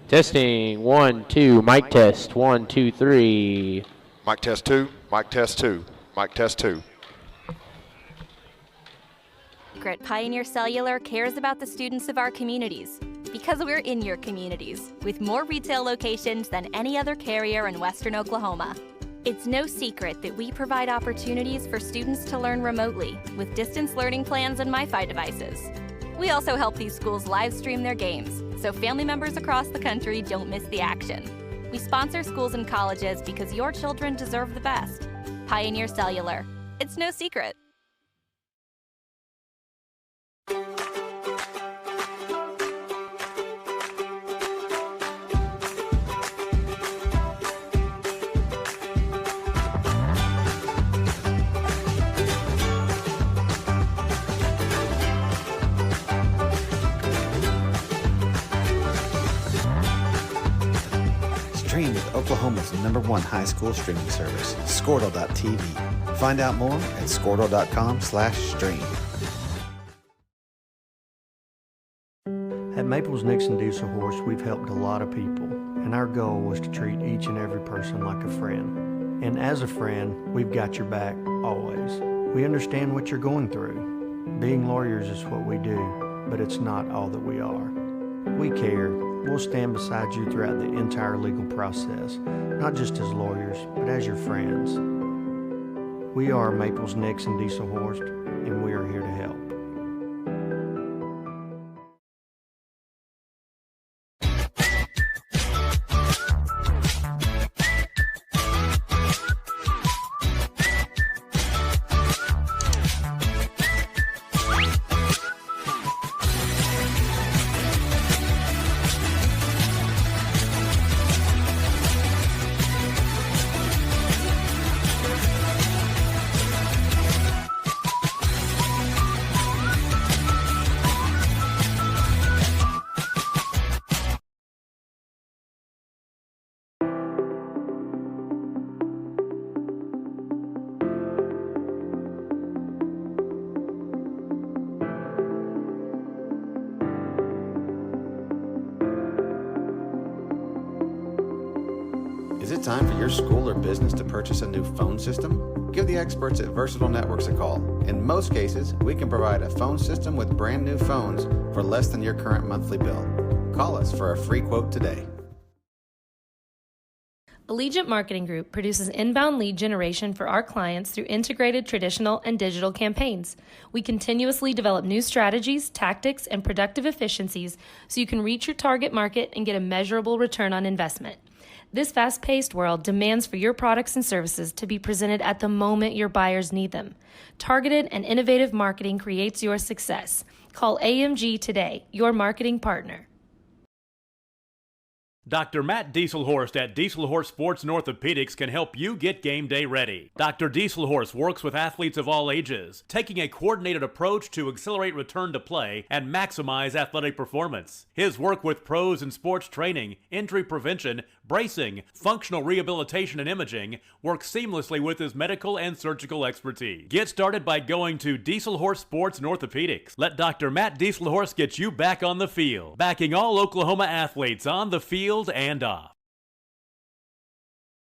Testing. 1, 2. Mic test. 1, 2, 3. Mic test 2. Mic test 2. Mic test 2. Pioneer Cellular cares about the students of our communities because we're in your communities with more retail locations than any other carrier in Western Oklahoma. It's no secret that we provide opportunities for students to learn remotely with distance learning plans and MiFi devices. We also help these schools live stream their games so family members across the country don't miss the action. We sponsor schools and colleges because your children deserve the best. Pioneer Cellular. It's no secret. Stream with Oklahoma's #1 high school streaming service, Squirtle.tv. Find out more at squirtle.com/stream. At Maples Nixon Diesel Horse, we've helped a lot of people, and our goal was to treat each and every person like a friend. And as a friend, we've got your back, always. We understand what you're going through. Being lawyers is what we do, but it's not all that we are. We care. We'll stand beside you throughout the entire legal process, not just as lawyers, but as your friends. We are Maples Nixon Diesel Horse, and we are here to help. Is it time for your school or business to purchase a new phone system? Give the experts at Versatile Networks a call. In most cases, we can provide a phone system with brand new phones for less than your current monthly bill. Call us for a free quote today. Allegiant Marketing Group produces inbound lead generation for our clients through integrated traditional and digital campaigns. We continuously develop new strategies, tactics, and productive efficiencies so you can reach your target market and get a measurable return on investment. This fast-paced world demands for your products and services to be presented at the moment your buyers need them. Targeted and innovative marketing creates your success. Call AMG today, your marketing partner. Dr. Matt Dieselhorst at Dieselhorst Sports and Orthopedics can help you get game day ready. Dr. Dieselhorst works with athletes of all ages, taking a coordinated approach to accelerate return to play and maximize athletic performance. His work with pros in sports training, injury prevention, bracing, functional rehabilitation, and imaging works seamlessly with his medical and surgical expertise. Get started by going to Dieselhorst Sports and Orthopedics. Let Dr. Matt Dieselhorst get you back on the field, backing all Oklahoma athletes on the field and off.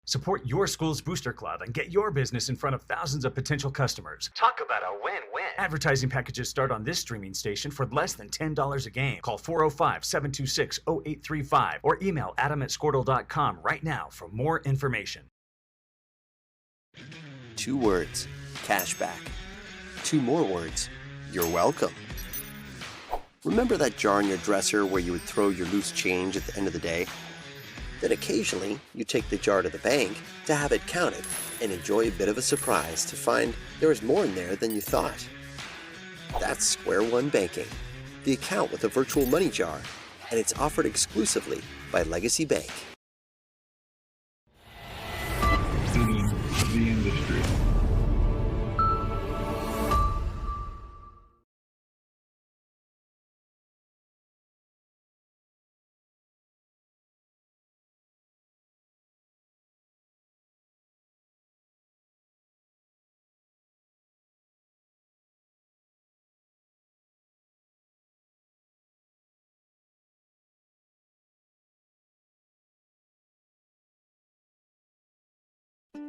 Support your school's booster club and get your business in front of thousands of potential customers. Talk about a win-win. Advertising packages start on this streaming station for less than $10 a game. Call 405-726-0835 or email adam@squirtle.com right now for more information. 2 words, cashback. 2 more words, you're welcome. Remember that jar in your dresser where you would throw your loose change at the end of the day? Then occasionally, you take the jar to the bank to have it counted and enjoy a bit of a surprise to find there is more in there than you thought. That's Square One Banking, the account with a virtual money jar, and it's offered exclusively by Legacy Bank.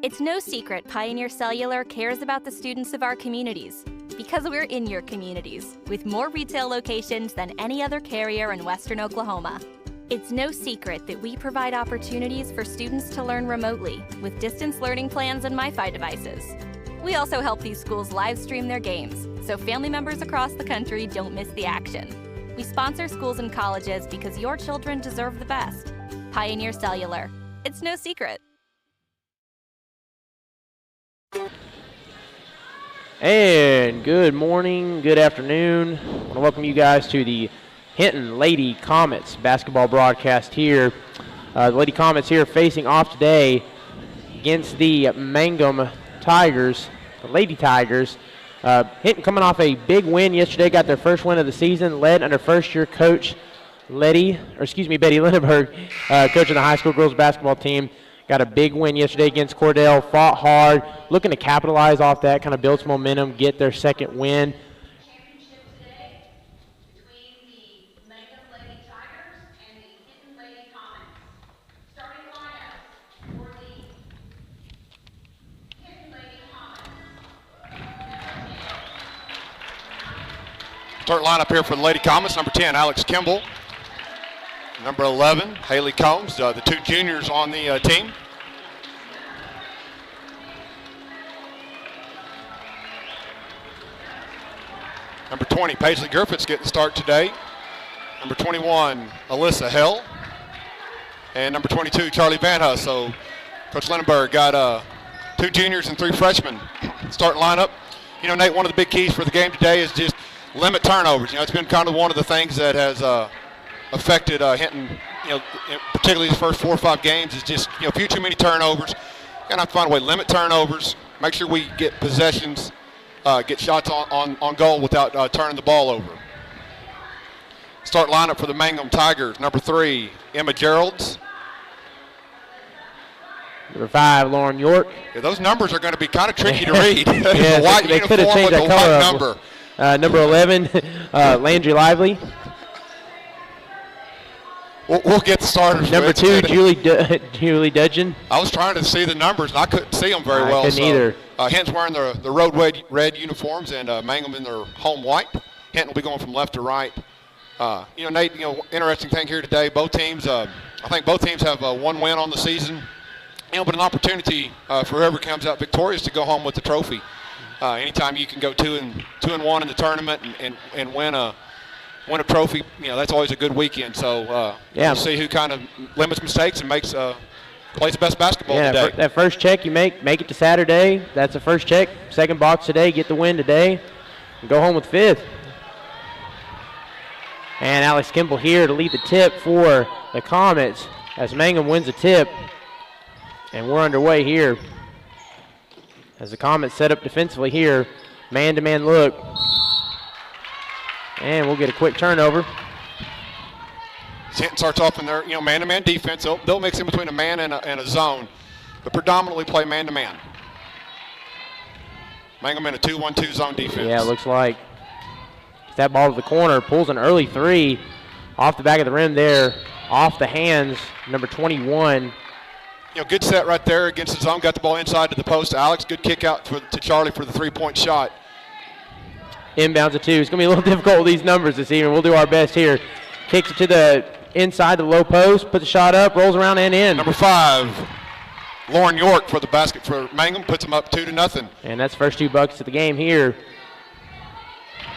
It's no secret Pioneer Cellular cares about the students of our communities because we're in your communities with more retail locations than any other carrier in Western Oklahoma. It's no secret that we provide opportunities for students to learn remotely with distance learning plans and MiFi devices. We also help these schools live stream their games so family members across the country don't miss the action. We sponsor schools and colleges because your children deserve the best. Pioneer Cellular. It's no secret. And good morning, good afternoon. I want to welcome you guys to the Hinton Lady Comets basketball broadcast here. The Lady Comets here facing off today against the Mangum Tigers, the Lady Tigers. Hinton coming off a big win yesterday, got their first win of the season, led under first-year coach Betty Lindenberg, coach of the high school girls basketball team. Got a big win yesterday against Cordell, fought hard, looking to capitalize off that, kind of build some momentum, get their second win. Start lineup here for the Lady Comets. Number 10, Alex Kimball. Number 11, Haley Combs, the two juniors on the team. Number 20, Paisley Griffiths getting the start today. Number 21, Alyssa Hell. And number 22, Charlie Van Huss. So Coach Lindenberg got two juniors and three freshmen starting lineup. You know, Nate, one of the big keys for the game today is just limit turnovers. You know, it's been kind of one of the things that has affected Hinton, you know, particularly the first 4 or 5 games, is just, you know, a few too many turnovers. Got to find a way to limit turnovers, make sure we get possessions, get shots on goal without turning the ball over. Start lineup for the Mangum Tigers. Number 3, Emma Geralds. Number 5, Lauren York. Yeah, those numbers are going to be kind of tricky to read. Yeah, the white they could have uniform changed with that the color white up. number. Number 11, Landry Lively. We'll get the starters. Number 2, Julie Dudgeon. I was trying to see the numbers, and I couldn't see them very well. Couldn't either. Hinton's wearing the road red uniforms, and Mangum in their home white. Hinton will be going from left to right. You know, Nate, you know, interesting thing here today, both teams, I think both teams have one win on the season, you know, but an opportunity for whoever comes out victorious to go home with the trophy. Anytime you can go 2-1 in the tournament and win a trophy, you know, that's always a good weekend. So we'll see who kind of limits mistakes and plays the best basketball today. That first check you make it to Saturday. That's the first check. Second box today, get the win today, and go home with 5th. And Alex Kimball here to lead the tip for the Comets as Mangum wins the tip. And we're underway here as the Comets set up defensively here. Man-to-man look. And we'll get a quick turnover. Hinton starts off in their, you know, man-to-man defense. They'll mix in between a man and a zone, but predominantly play man-to-man. Mangum in a 2-1-2 zone defense. Yeah, it looks like. That ball to the corner, pulls an early 3 off the back of the rim there, off the hands, number 21. You know, good set right there against the zone. Got the ball inside to the post. Alex, good kick out to Charlie for the 3-point shot. Inbounds at 2. It's going to be a little difficult with these numbers this evening. We'll do our best here. Kicks it to the inside the low post, puts a shot up, rolls around and in. Number 5, Lauren York for the basket for Mangum, puts them up 2-0. And that's first 2 buckets of the game here.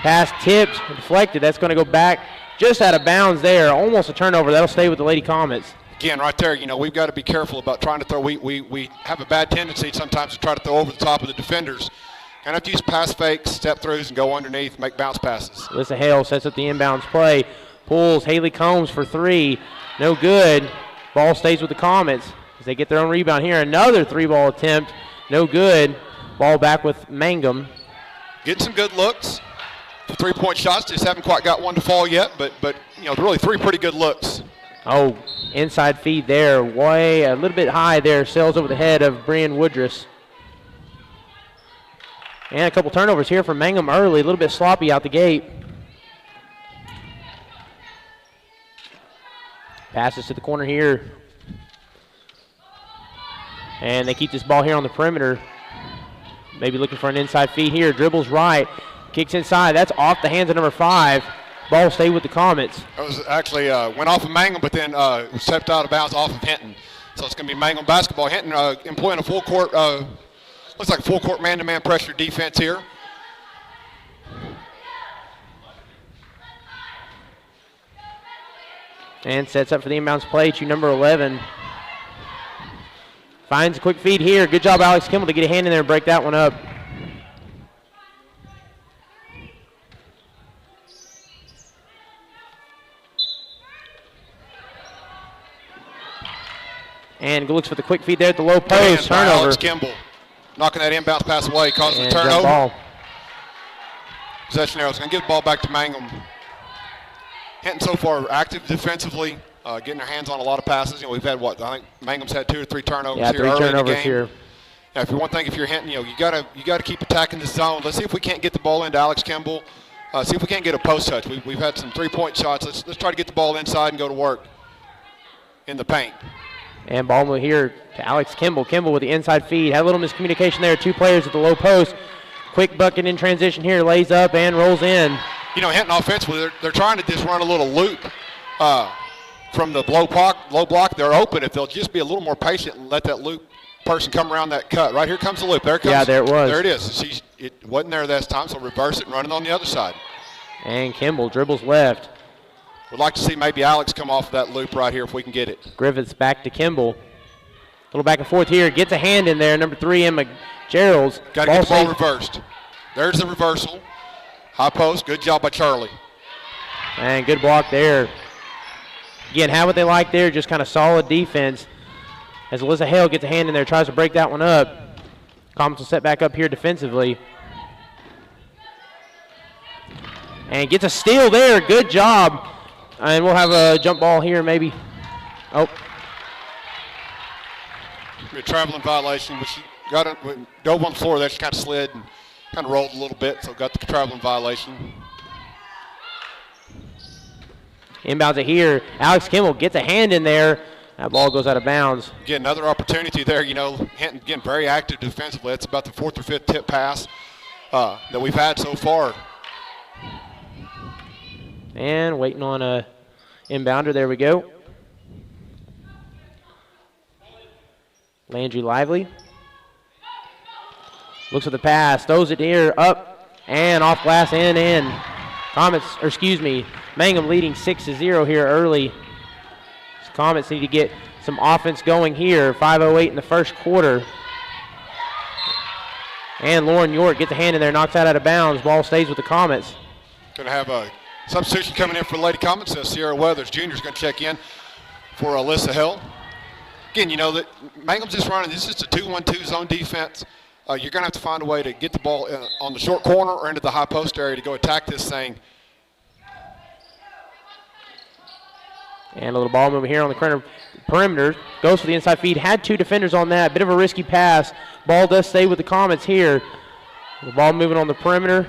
Pass tipped, deflected. That's going to go back just out of bounds there. Almost a turnover. That'll stay with the Lady Comets. Again, right there, you know, we've got to be careful about trying to throw. We have a bad tendency sometimes to try to throw over the top of the defenders. And have to use pass fakes, step throughs, and go underneath, make bounce passes. Alyssa Hale sets up the inbounds play. Pulls Haley Combs for 3. No good. Ball stays with the Comets as they get their own rebound here. Another 3-ball attempt. No good. Ball back with Mangum. Getting some good looks. The 3-point shots, just haven't quite got one to fall yet, but you know, really 3 pretty good looks. Oh, inside feed there, way a little bit high there, sails over the head of Brian Woodruss. And a couple turnovers here from Mangum early, a little bit sloppy out the gate. Passes to the corner here. And they keep this ball here on the perimeter. Maybe looking for an inside feed here. Dribbles right. Kicks inside. That's off the hands of number 5. Ball stayed with the Comets. It was actually went off of Mangum, but then was stepped out of bounds off of Hinton. So it's going to be Mangum basketball. Hinton employing a full court, looks like a full court man-to-man pressure defense here. And sets up for the inbounds play to number 11. Finds a quick feed here. Good job, Alex Kimball, to get a hand in there and break that one up. And looks for the quick feed there at the low post. Turnover. Alex Kimball knocking that inbounds pass away, causing a turnover. Ball. Possession arrow is going to give the ball back to Mangum. Hinton so far active defensively, getting their hands on a lot of passes. We've had I think Mangum's had 2 or 3 turnovers here early in the game. Here. Now, if you one thing, if you're Hinton, you got to keep attacking the zone. Let's see if we can't get the ball into Alex Kimball. See if we can't get a post touch. We've had some 3-point shots. Let's try to get the ball inside and go to work in the paint. And ball move here to Alex Kimball. Kimball with the inside feed. Had a little miscommunication there. 2 players at the low post. Quick bucket in transition here. Lays up and rolls in. Hinton offensively, they're trying to just run a little loop from the low block. They're open. If they'll just be a little more patient and let that loop person come around that cut. Right here comes the loop. There it comes. Yeah, there it was. There it is. It wasn't there this time, so reverse it and run it on the other side. And Kimball dribbles left. Would like to see maybe Alex come off that loop right here if we can get it. Griffiths back to Kimball. A little back and forth here. Gets a hand in there. Number 3, Emma Gerald's. Got to get the ball reversed. There's the reversal. High post. Good job by Charlie. And good block there. Again, have what they like there. Just kind of solid defense. As Alyssa Hale gets a hand in there, tries to break that one up. Comets will set back up here defensively. And gets a steal there. Good job. And we'll have a jump ball here maybe. Oh. A traveling violation, which got it, dove on the floor there. She kind of slid and kind of rolled a little bit, so got the traveling violation. Inbounds it here. Alex Kimball gets a hand in there. That ball goes out of bounds. Again, another opportunity there. Hinton, again, very active defensively. It's about the 4th or 5th tip pass that we've had so far. And waiting on a inbounder. There we go. Landry Lively. Looks at the pass. Throws it here. Up and off glass and in. Mangum leading 6-0 here early. Comets need to get some offense going here. 5:08 in the first quarter. And Lauren York gets a hand in there, knocks that out of bounds. Ball stays with the Comets. Going to have a substitution coming in for the Lady Comets. Sierra Weathers Jr. is going to check in for Alyssa Hill. Again, that Mangum's just running. This is a 2-1-2 zone defense. You're going to have to find a way to get the ball on the short corner or into the high post area to go attack this thing. And a little ball movement here on the perimeter. Goes for the inside feed. Had 2 defenders on that. Bit of a risky pass. Ball does stay with the Comets here. The ball moving on the perimeter.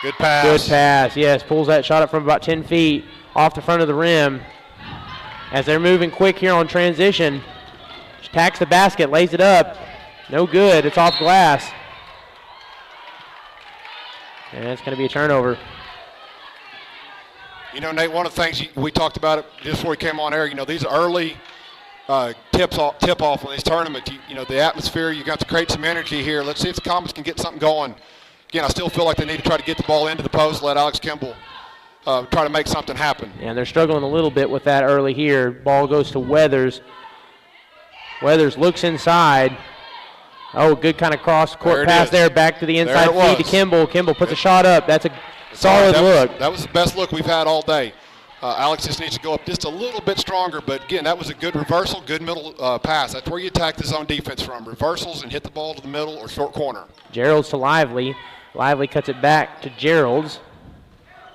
Good pass. Good pass, yes. Pulls that shot up from about 10 feet off the front of the rim. As they're moving quick here on transition. Attacks the basket, lays it up. No good. It's off glass. And it's going to be a turnover. Nate, one of the things we talked about it just before we came on air, these early tip-off on these tournaments, the atmosphere, you got to create some energy here. Let's see if the Comets can get something going. Again, I still feel like they need to try to get the ball into the post, let Alex Kimball try to make something happen. And they're struggling a little bit with that early here. Ball goes to Weathers. Weathers looks inside. Oh, good kind of cross-court pass there, back to the inside feed to Kimball. Kimball puts a shot up. That's a solid look. That was the best look we've had all day. Alex just needs to go up just a little bit stronger, but again, that was a good reversal, good middle pass. That's where you attack the zone defense from, reversals and hit the ball to the middle or short corner. Gerald's to Lively. Lively cuts it back to Gerald's.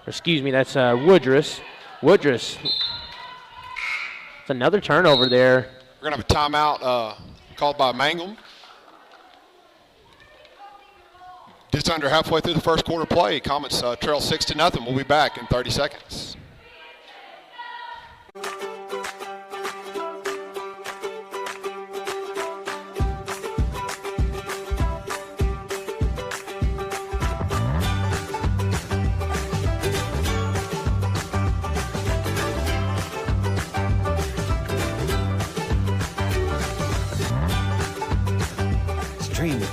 That's Woodruss. Woodruss. It's another turnover there. We're going to have a timeout called by Mangum. Just under halfway through the first quarter play. Comets trail 6-0. We'll be back in 30 seconds.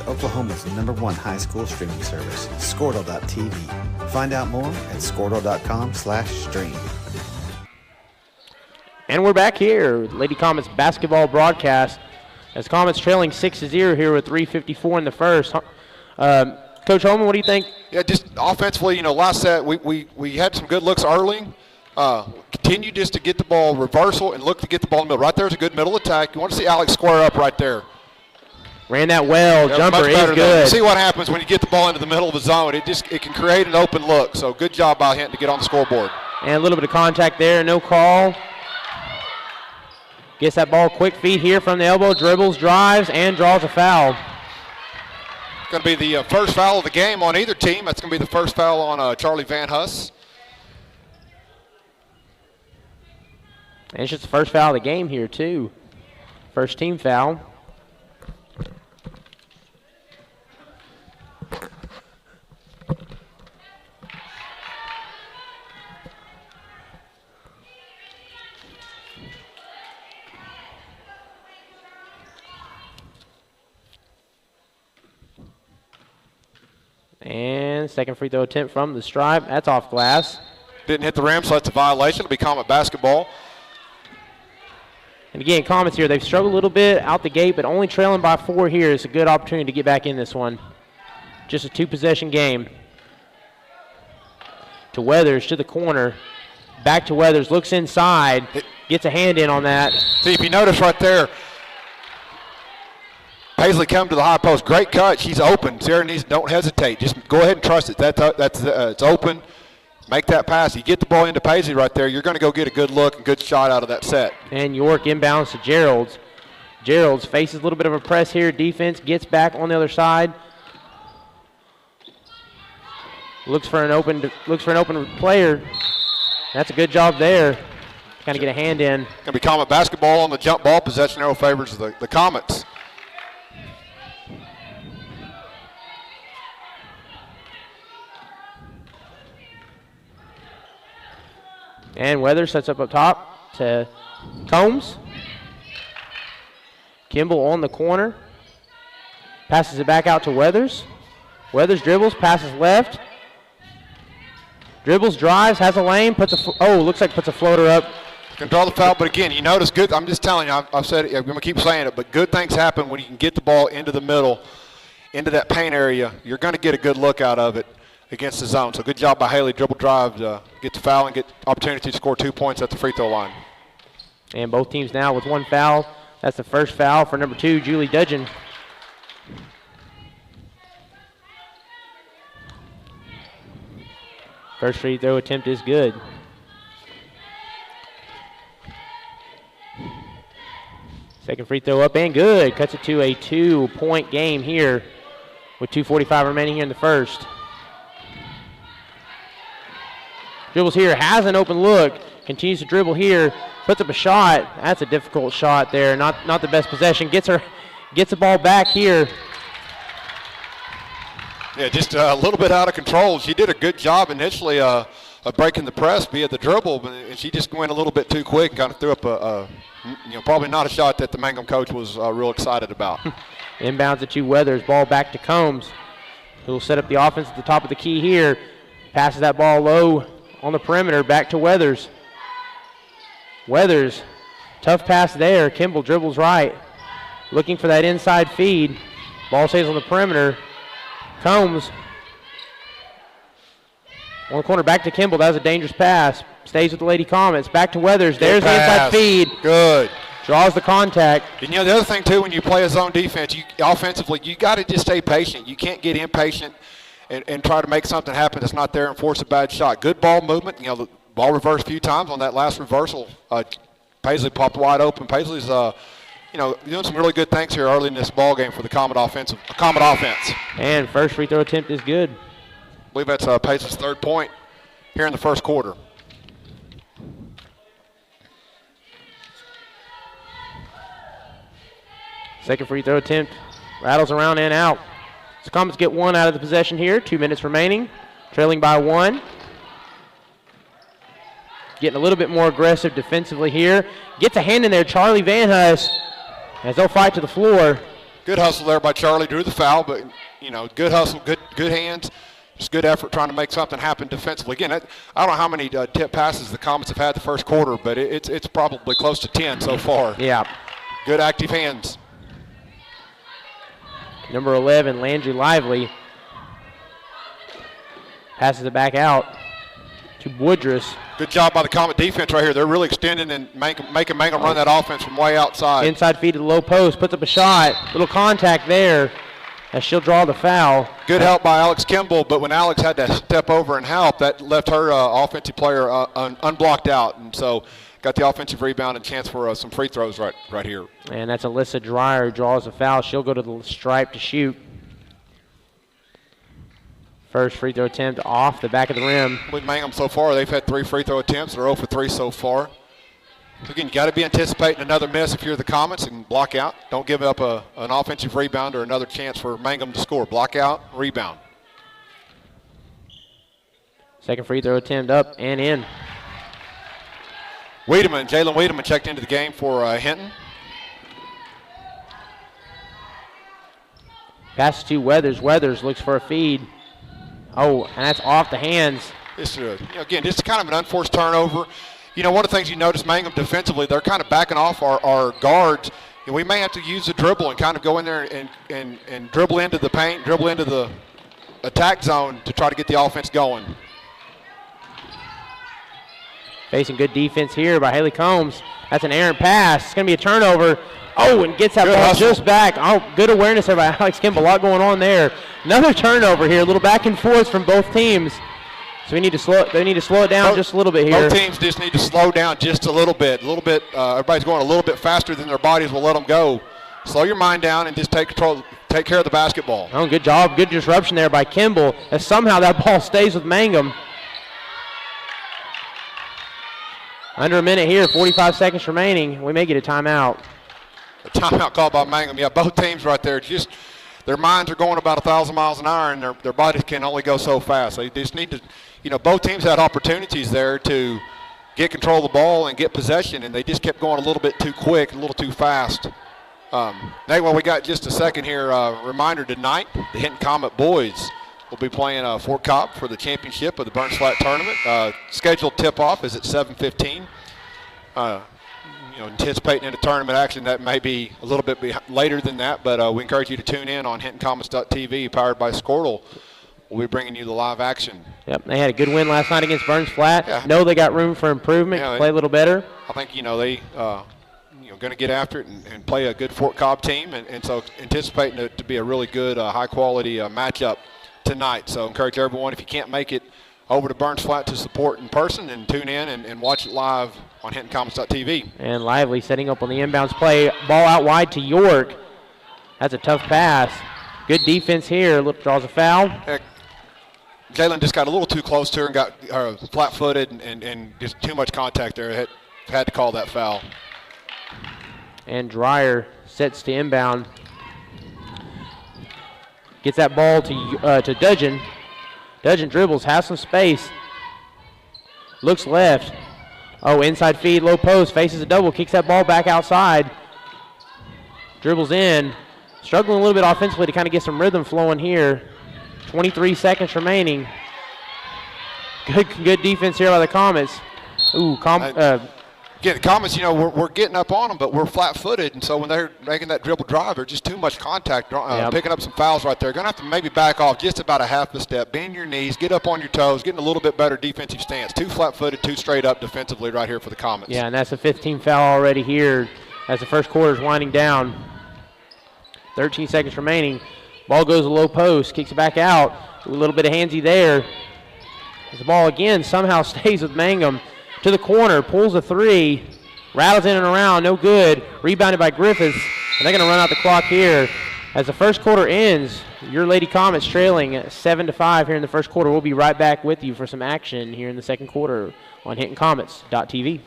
Oklahoma's #1 high school streaming service, Squirtle.tv. Find out more at squirtle.com/stream. And we're back here with Lady Comets basketball broadcast as Comets trailing 6-0 here with 3:54 in the first. Coach Holman, what do you think? Yeah, just offensively, last set we had some good looks early. Continue just to get the ball reversal and look to get the ball in the middle. Right there's a good middle attack. You want to see Alex square up right there. Ran that well. Yeah, jumper is good. See what happens when you get the ball into the middle of the zone. It can create an open look. So good job by Hinton to get on the scoreboard. And a little bit of contact there. No call. Gets that ball quick feet here from the elbow. Dribbles, drives, and draws a foul. Going to be the first foul of the game on either team. That's going to be the first foul on Charlie Van Huss. And it's just the first foul of the game here, too. First team foul. And second free throw attempt from the stripe. That's off glass. Didn't hit the rim, so that's a violation. It'll be Comet basketball. And again, Comets here, they've struggled a little bit out the gate, but only trailing by 4 here is a good opportunity to get back in this one. Just a 2-possession game. To Weathers, to the corner. Back to Weathers, looks inside, gets a hand in on that. See, if you notice right there, Paisley come to the high post. Great cut. She's open. Sarah needs, don't hesitate. Just go ahead and trust it. It's open. Make that pass. You get the ball into Paisley right there, you're going to go get a good look and good shot out of that set. And York inbounds to Gerald's. Gerald's faces a little bit of a press here. Defense gets back on the other side. Looks for an open player. That's a good job there. Kind of get a hand in. Going to be Comet basketball on the jump ball. Possession arrow favors the Comets. And Weathers sets up top to Combs. Kimball on the corner. Passes it back out to Weathers. Weathers dribbles, passes left. Dribbles, drives, has a lane, puts a floater up. Can draw the foul, but again, you notice good. I'm just telling you, I've said it, I'm going to keep saying it, but good things happen when you can get the ball into the middle, into that paint area. You're going to get a good look out of it against the zone. So good job by Haley, dribble drive to get the foul and get opportunity to score 2 points at the free throw line. And both teams now with 1 foul. That's the first foul for number 2, Julie Dudgeon. First free throw attempt is good. Second free throw up and good. Cuts it to a 2-point game here with 2:45 remaining here in the first. Dribbles here, has an open look, continues to dribble here, puts up a shot. That's a difficult shot there, not the best possession. Gets the ball back here. Yeah, just a little bit out of control. She did a good job initially of breaking the press via the dribble, and she just went a little bit too quick and kind of threw up probably not a shot that the Mangum coach was real excited about. Inbounds it to Weathers, ball back to Combs, who will set up the offense at the top of the key here. Passes that ball low on the perimeter, back to Weathers. Weathers, tough pass there. Kimball dribbles right, looking for that inside feed. Ball stays on the perimeter. Combs on the corner, back to Kimball. That was a dangerous pass. Stays with the Lady Comets. Back to Weathers. There's the inside feed. Good. Draws the contact. And the other thing too, when you play a zone defense, offensively, you got to just stay patient. You can't get impatient and try to make something happen that's not there and force a bad shot. Good ball movement. The ball reversed a few times on that last reversal. Paisley popped wide open. Paisley's doing some really good things here early in this ball game for the Comet offense. And first free throw attempt is good. I believe that's Paisley's 3rd point here in the first quarter. Second free throw attempt rattles around and out. So Comets get 1 out of the possession here. 2 minutes remaining, trailing by 1. Getting a little bit more aggressive defensively here. Gets a hand in there, Charlie Van Huss, as they'll fight to the floor. Good hustle there by Charlie. Drew the foul, but, good hustle, good hands. Just good effort trying to make something happen defensively. Again, I don't know how many tip passes the Comets have had the first quarter, but it's probably close to 10 so far. Yeah. Good active hands. Number 11, Landry Lively, passes it back out to Woodruss. Good job by the Comet defense right here. They're really extending and making Mangum run that offense from way outside. Inside feed to the low post, puts up a shot. Little contact there as she'll draw the foul. Good help by Alex Kimball, but when Alex had to step over and help, that left her offensive player unblocked out. And so got the offensive rebound and chance for some free throws right here. And that's Alyssa Dreyer who draws a foul. She'll go to the stripe to shoot. First free throw attempt off the back of the rim. With Mangum so far, they've had 3 free throw attempts. They're 0 for 3 so far. So again, you got to be anticipating another miss if you're the Comets and block out. Don't give up an offensive rebound or another chance for Mangum to score. Block out, rebound. Second free throw attempt up and in. Jalen Wiedemann checked into the game for Hinton. Passes to Weathers. Weathers looks for a feed. Oh, and that's off the hands. Again, just kind of an unforced turnover. One of the things you notice Mangum defensively, they're kind of backing off our guards. We may have to use the dribble and kind of go in there and dribble into the paint, dribble into the attack zone to try to get the offense going. Facing good defense here by Haley Combs. That's an errant pass. It's going to be a turnover. Oh, and gets that ball just back. Oh, good awareness there by Alex Kimball. A lot going on there. Another turnover here. A little back and forth from both teams. So they need to slow it down just a little bit here. Both teams just need to slow down just a little bit. Everybody's going a little bit faster than their bodies will let them go. Slow your mind down and just take care of the basketball. Oh, good job. Good disruption there by Kimball as somehow that ball stays with Mangum. Under a minute here, 45 seconds remaining. We may get a timeout. A timeout called by Mangum. Yeah, both teams right there. Just their minds are going about 1,000 miles an hour, and their bodies can only go so fast. They just need to, both teams had opportunities there to get control of the ball and get possession, and they just kept going a little bit too quick, a little too fast. Well, we got just a second here. Reminder tonight, the Hinton Comet boys will be playing Fort Cobb for the championship of the Burns Flat tournament. Scheduled tip-off is at 7:15. Anticipating in a tournament action that may be a little bit later than that, but we encourage you to tune in on HintonComets.tv, powered by Squirtle. We'll be bringing you the live action. Yep, they had a good win last night against Burns Flat. Yeah. Know they got room for improvement, play a little better. I think, they going to get after it and play a good Fort Cobb team, and so anticipating it to be a really good, high-quality matchup tonight. So encourage everyone, if you can't make it over to Burns Flat, to support in person and tune in and watch it live on HintonComets.tv. And Lively setting up on the inbounds play. Ball out wide to York. That's a tough pass. Good defense here. Draws a foul. Jalen just got a little too close to her and got flat-footed and just too much contact there. Had to call that foul. And Dreyer sets to inbound. Gets that ball to Dudgeon. Dudgeon dribbles, has some space. Looks left. Oh, inside feed, low post, faces a double, kicks that ball back outside. Dribbles in. Struggling a little bit offensively to kind of get some rhythm flowing here. 23 seconds remaining. Good defense here by the Comets. Ooh, Again, the Comets, we're getting up on them, but we're flat-footed, and so when they're making that dribble drive, there's just too much contact, picking up some fouls right there. Going to have to maybe back off just about a half a step, bend your knees, get up on your toes, getting a little bit better defensive stance. Too flat-footed, too straight up defensively right here for the Comets. Yeah, and that's a 15 foul already here as the first quarter is winding down. 13 seconds remaining. Ball goes to low post, kicks it back out. A little bit of handsy there. The ball again somehow stays with Mangum. To the corner, pulls a three, rattles in and around, no good. Rebounded by Griffiths, and they're going to run out the clock here. As the first quarter ends, your Lady Comets trailing 7-5 here in the first quarter. We'll be right back with you for some action here in the second quarter on HintonComets.tv.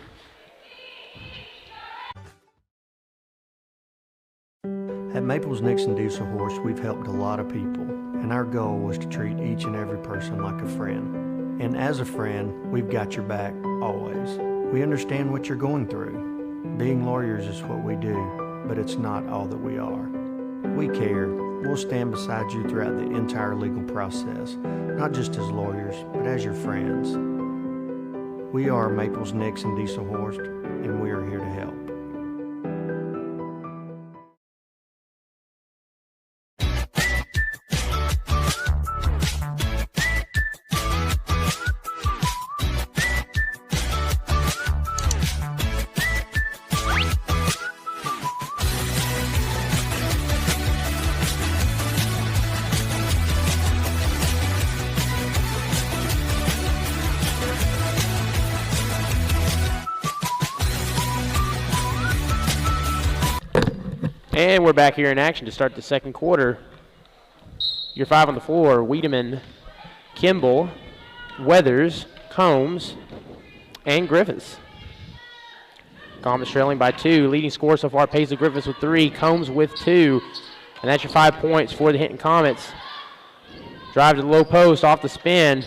At Maples Nixon Diesel Horse, we've helped a lot of people, and our goal was to treat each and every person like a friend. And as a friend, we've got your back always. We understand what you're going through. Being lawyers is what we do, but it's not all that we are. We care. We'll stand beside you throughout the entire legal process, not just as lawyers, but as your friends. We are Maples, Nix, and Dieselhorst, and we are here to help. And we're back here in action to start the second quarter. Your 5 on the floor: Wiedemann, Kimball, Weathers, Combs, and Griffiths. Comets trailing by 2. Leading scorer so far, Paisley Griffiths with 3, Combs with 2. And that's your 5 points for the Hinton Comets. Drive to the low post off the spin.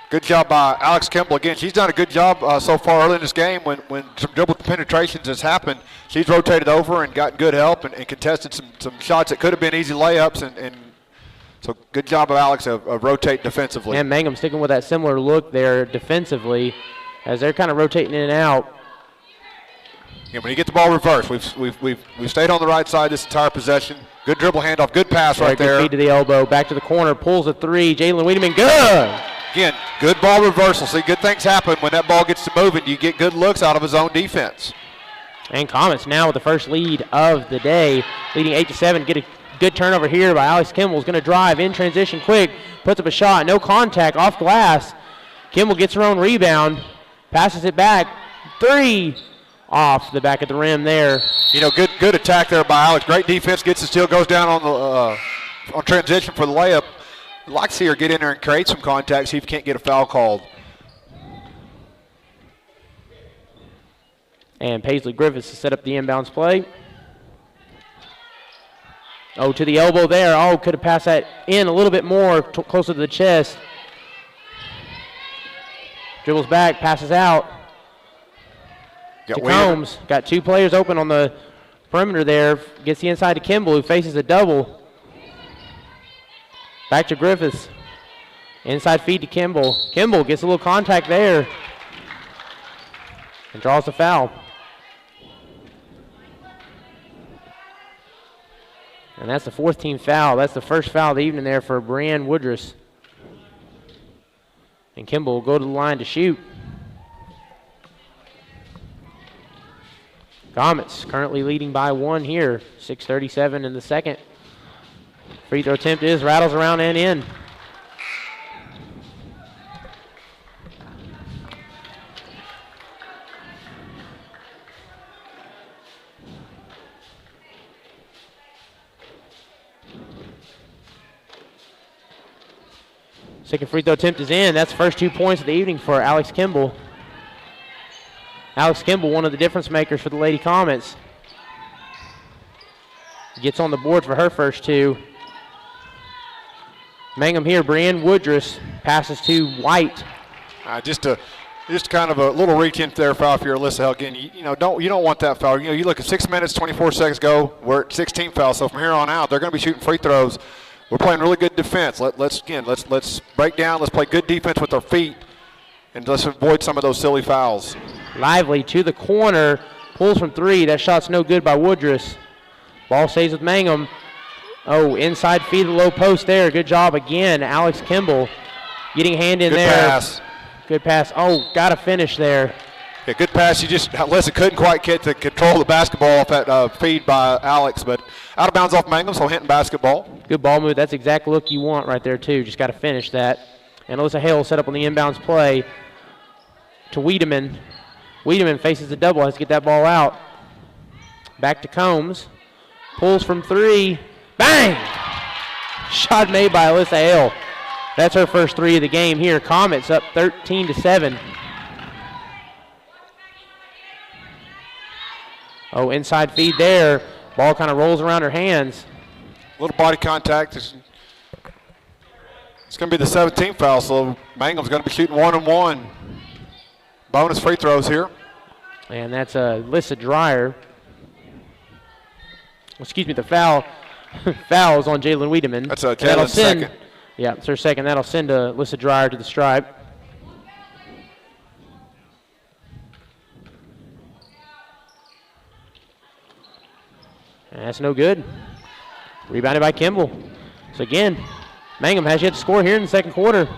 Good job by Alex Kimball. Again, she's done a good job so far early in this game. When some dribble penetrations has happened, she's rotated over and gotten good help and contested some shots that could have been easy layups. And so good job of Alex of rotating defensively. And Mangum sticking with that similar look there defensively as they're kind of rotating in and out. Yeah, when you get the ball reversed, we've stayed on the right side this entire possession. Good dribble handoff, good pass right there. Good feed to the elbow, back to the corner, pulls a 3. Jalen Wiedemann, good. Again, good ball reversal. See, good things happen when that ball gets to moving. You get good looks out of his own defense. And Comets now with the first lead of the day, leading 8-7. Get a good turnover here by Alex Kimball. Is going to drive in transition quick, puts up a shot, no contact, off glass. Kimball gets her own rebound, passes it back, 3 off the back of the rim there. You know, good attack there by Alex. Great defense, gets the steal, goes down on transition for the layup. I'd like to see her get in there and create some contact, see if you can't get a foul called. And Paisley Griffiths to set up the inbounds play. Oh, to the elbow there. Oh, could have passed that in a little bit more, closer to the chest. Dribbles back, passes out. To Combs. Got 2 players open on the perimeter there. Gets the inside to Kimball, who faces a double. Back to Griffiths. Inside feed to Kimball. Kimball gets a little contact there and draws the foul. And that's the 4th team foul. That's the first foul of the evening there for Brianne Woodruss. And Kimball will go to the line to shoot. Comets currently leading by 1 here. 6:37 in the second. Free throw attempt rattles around and in. Second free throw attempt is in. That's the first 2 points of the evening for Alex Kimball. Alex Kimball, one of the difference makers for the Lady Comets. Gets on the board for her first 2. Mangum here, Brianne Woodruss passes to White. Just kind of a little reach in there foul for your Alyssa Hell. Again, you don't want that foul. You look at 6 minutes, 24 seconds go. We're at 16 fouls. So from here on out, they're going to be shooting free throws. We're playing really good defense. Let's break down. Let's play good defense with our feet, and let's avoid some of those silly fouls. Lively to the corner, pulls from 3. That shot's no good by Woodruss. Ball stays with Mangum. Oh, inside feed the low post there. Good job again, Alex Kimball getting a hand in there. Good pass. Good pass. Oh, got to finish there. Yeah, good pass. Alyssa couldn't quite get to control the basketball off that feed by Alex, but out of bounds off Mangum, so Hinton basketball. Good ball move. That's the exact look you want right there, too. Just got to finish that. And Alyssa Hale set up on the inbounds play to Wiedemann. Wiedemann faces the double, has to get that ball out. Back to Combs. Pulls from 3. Bang! Shot made by Alyssa Hale. That's her first 3 of the game here. Comets up 13-7. Oh, inside feed there. Ball kind of rolls around her hands. A little body contact. It's going to be the 17th foul, so Mangum's going to be shooting 1-on-1. Bonus free throws here. And that's Alyssa Dreyer. excuse me, the foul is on Jalen Wiedemann. That's Jalen's second. Yeah, it's her second. That'll send Alyssa Dreyer to the stripe. And that's no good. Rebounded by Kimball. So again, Mangum has yet to score here in the second quarter.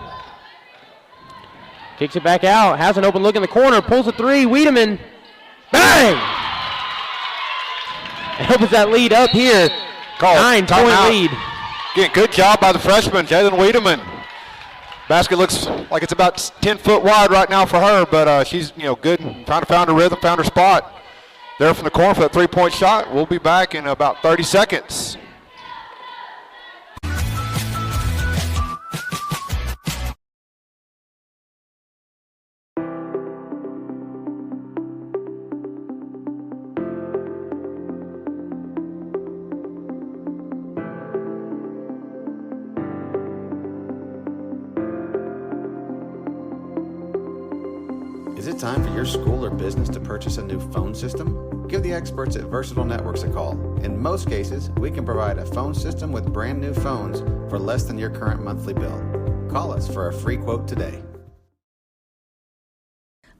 Kicks it back out, has an open look in the corner, pulls a three, Wiedemann, bang! And opens that lead up here. 9-point lead. Again, good job by the freshman, Jalen Wiedemann. Basket looks like it's about 10 foot wide right now for her, but she's good and trying to find her rhythm, found her spot. There from the corner for that three-point shot. We'll be back in about 30 seconds. Is it time for your school or business to purchase a new phone system? Give the experts at Versatile Networks a call. In most cases, we can provide a phone system with brand new phones for less than your current monthly bill. Call us for a free quote today.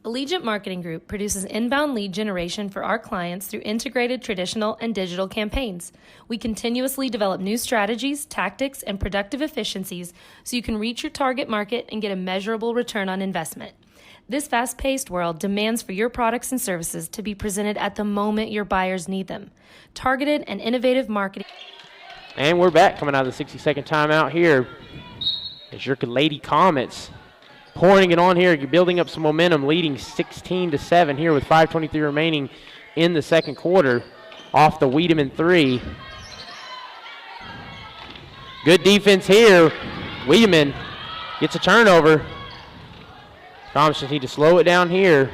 Allegiant Marketing Group produces inbound lead generation for our clients through integrated traditional and digital campaigns. We continuously develop new strategies, tactics, and productive efficiencies so you can reach your target market and get a measurable return on investment. This fast-paced world demands for your products and services to be presented at the moment your buyers need them. Targeted and innovative marketing. And we're back coming out of the 60-second timeout here. It's your Lady Comets pouring it on here, building up some momentum, leading 16-7 here with 5:23 remaining in the second quarter off the Wiedemann three. Good defense here. Wiedemann gets a turnover. Comets just need to slow it down here.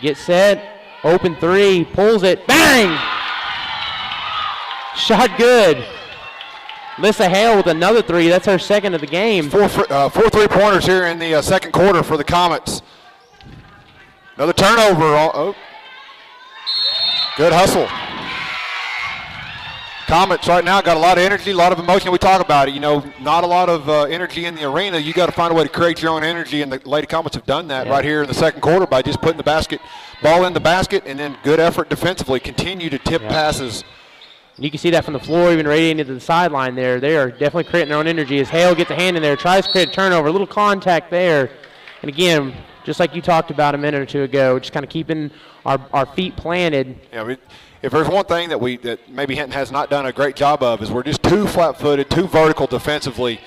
Get set, open three, pulls it, bang! Shot good. Alyssa Hale with another three. That's her second of the game. Four three-pointers here in the second quarter for the Comets. Another turnover. Good hustle. Comets right now got a lot of energy, a lot of emotion. We talk about it. Not a lot of energy in the arena. You got to find a way to create your own energy, and the Lady Comets have done that right here in the second quarter by just putting the ball in the basket, and then good effort defensively. Continue to tip passes. You can see that from the floor, even radiating to the sideline there. They are definitely creating their own energy as Hale gets a hand in there, tries to create a turnover, a little contact there. And again, just like you talked about a minute or two ago, just kind of keeping our feet planted. Yeah, if there's one thing that maybe Hinton has not done a great job of is we're just too flat-footed, too vertical defensively.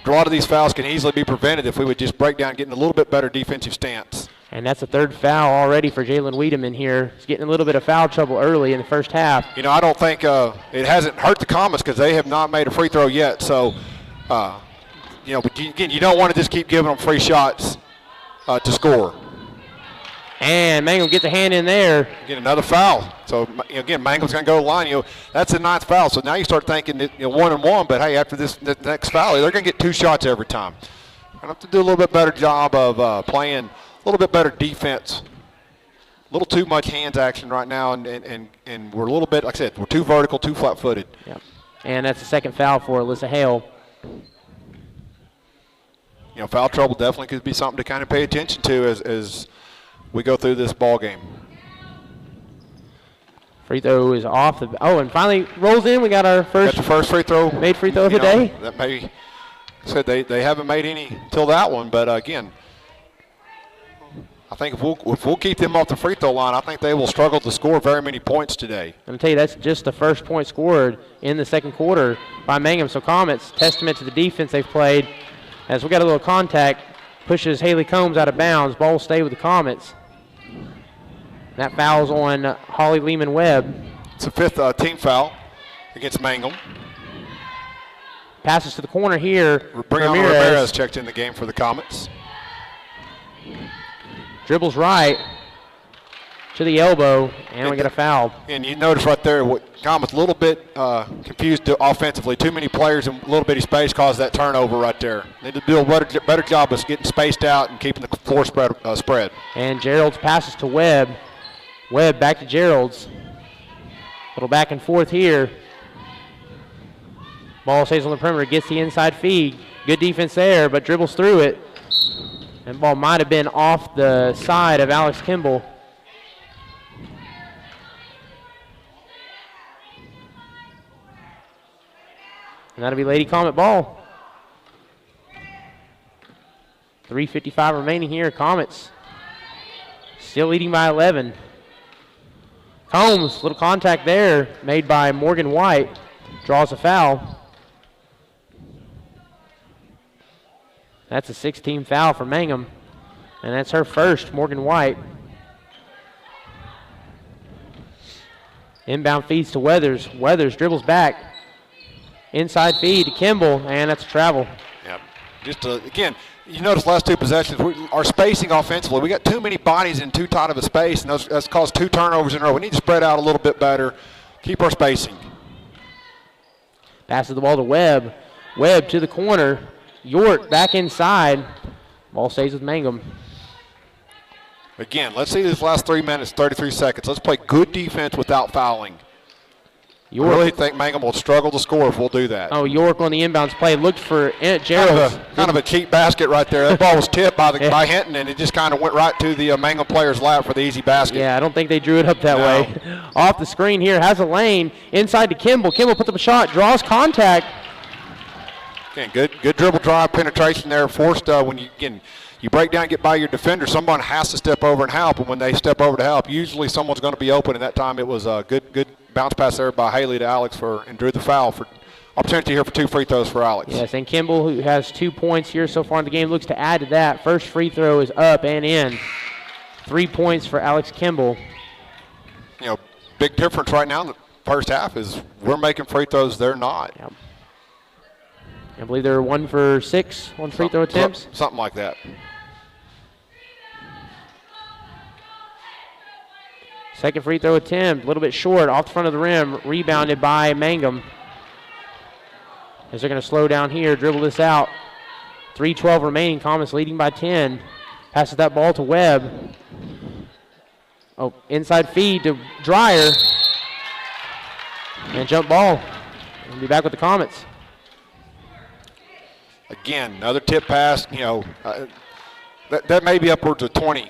A lot of these fouls can easily be prevented if we would just break down, getting a little bit better defensive stance. And that's the third foul already for Jalen Wiedemann here. He's getting a little bit of foul trouble early in the first half. I don't think it hasn't hurt the Comets because they have not made a free throw yet. So, but again, you don't want to just keep giving them free shots to score. And Mangum gets a hand in there. Get another foul. So, again, Mangum's going to go to the line. That's the ninth foul. So now you start thinking that, 1-1. But, hey, after the next foul, they're going to get 2 shots every time. Going to have to do a little bit better job of playing a little bit better defense. A little too much hands action right now. And we're a little bit, like I said, we're too vertical, too flat-footed. Yep. And that's the second foul for Alyssa Hale. Foul trouble definitely could be something to kind of pay attention to as we go through this ball game. Free throw is off. And finally rolls in. We got our first free throw. Made free throw of the day. That maybe said they haven't made any till that one, but again, I think if we'll keep them off the free throw line, I think they will struggle to score very many points today. I'm gonna tell you that's just the first point scored in the second quarter by Mangum. So Comets, testament to the defense they've played. As we got a little contact, pushes Haley Combs out of bounds. Ball will stay with the Comets. That foul's on Holly Lehman-Webb. It's a fifth team foul against Mangum. Passes to the corner here. Ramirez checked in the game for the Comets. Dribbles right to the elbow, and we get a foul. And you notice right there, Comets a little bit confused offensively. Too many players in a little bitty space caused that turnover right there. They need to do a better job of getting spaced out and keeping the floor spread. And Gerald's passes to Webb. Webb back to Gerald's. Little back and forth here. Ball stays on the perimeter, gets the inside feed. Good defense there, but dribbles through it. And ball might have been off the side of Alex Kimball. And that'll be Lady Comet ball. 3:55 remaining here. Comets still leading by 11. Combs, little contact there made by Morgan White. Draws a foul. That's a 6-team foul for Mangum. And that's her first, Morgan White. Inbound feeds to Weathers. Weathers dribbles back. Inside feed to Kimball, and that's a travel. Yep. Just again, you notice last two possessions, our spacing offensively, we got too many bodies in too tight of a space, and that's caused 2 turnovers in a row. We need to spread out a little bit better, keep our spacing. Passes the ball to Webb. Webb to the corner. York back inside. Ball stays with Mangum. Again, let's see these last 3 minutes, 33 seconds. Let's play good defense without fouling. I really think Mangum will struggle to score if we'll do that. Oh, York on the inbounds play looked for Gerald. Kind of a cheap basket right there. That ball was tipped by Hinton, and it just kind of went right to the Mangum player's lap for the easy basket. Yeah, I don't think they drew it up that way. Off the screen here, has a lane. Inside to Kimball. Kimball puts up a shot, draws contact. Again, good dribble drive penetration there. Forced when you break down and get by your defender, someone has to step over and help, and when they step over to help, usually someone's going to be open, and that time it was a good bounce pass there by Haley to Alex and drew the foul for opportunity here for 2 free throws for Alex. Yes, and Kimball, who has 2 points here so far in the game, looks to add to that. First free throw is up and in. 3 points for Alex Kimball. Big difference right now in the first half is we're making free throws, they're not. Yep. I believe they're 1 for 6 on free throw attempts. Something like that. Second free throw attempt, a little bit short, off the front of the rim, rebounded by Mangum. As they're going to slow down here, dribble this out. 3:12 remaining, Comets leading by 10. Passes that ball to Webb. Oh, inside feed to Dreyer. And jump ball. We'll be back with the Comets. Again, another tip pass, that may be upwards of 20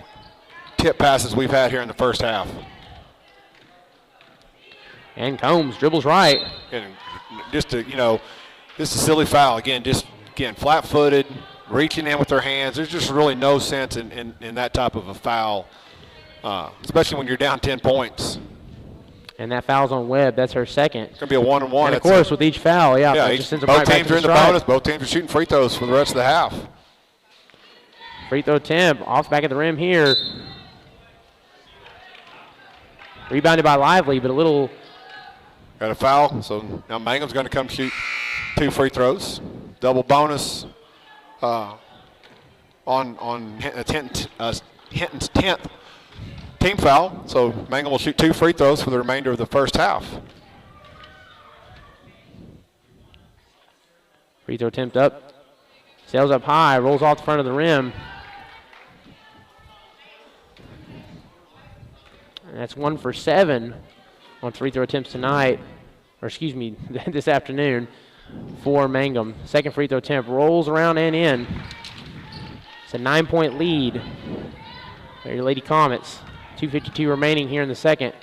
tip passes we've had here in the first half. And Combs dribbles right. And just this is a silly foul. Again, flat-footed, reaching in with their hands. There's just really no sense in that type of a foul, especially when you're down 10 points. And that foul's on Webb. That's her second. It's going to be a 1-on-1. And, of course, with each foul, both teams are in the bonus. Both teams are shooting free throws for the rest of the half. Free throw attempt off the back of the rim here. Rebounded by Lively, but a little. Got a foul, so now Mangum's going to come shoot 2 free throws. Double bonus on Hinton's 10th team foul. So Mangum will shoot 2 free throws for the remainder of the first half. Free throw attempt up. Sails up high, rolls off the front of the rim. And that's 1 for 7 on free throw attempts tonight, this afternoon for Mangum. Second free throw attempt rolls around and in. It's a 9-point lead for your Lady Comets. 2:52 remaining here in the second.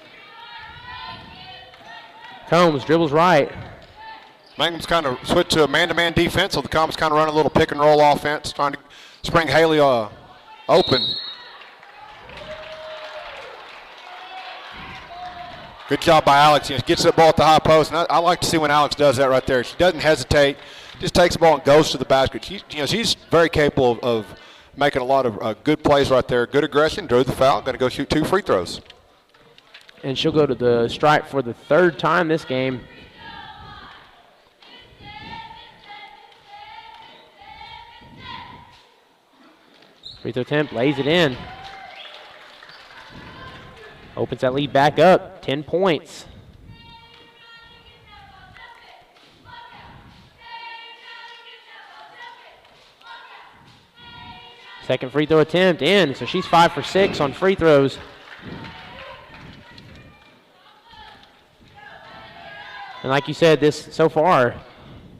Combs dribbles right. Mangum's kind of switched to a man-to-man defense, so the Comets kind of run a little pick-and-roll offense, trying to spring Haley open. Good job by Alex. Gets that ball at the high post, and I like to see when Alex does that right there. She doesn't hesitate, just takes the ball and goes to the basket. She's very capable of making a lot of good plays right there. Good aggression, drew the foul, going to go shoot 2 free throws. And she'll go to the stripe for the 3rd time this game. Free throw attempt, lays it in. Opens that lead back up, 10 points. Second free throw attempt in, so she's 5 for 6 on free throws. And like you said, this so far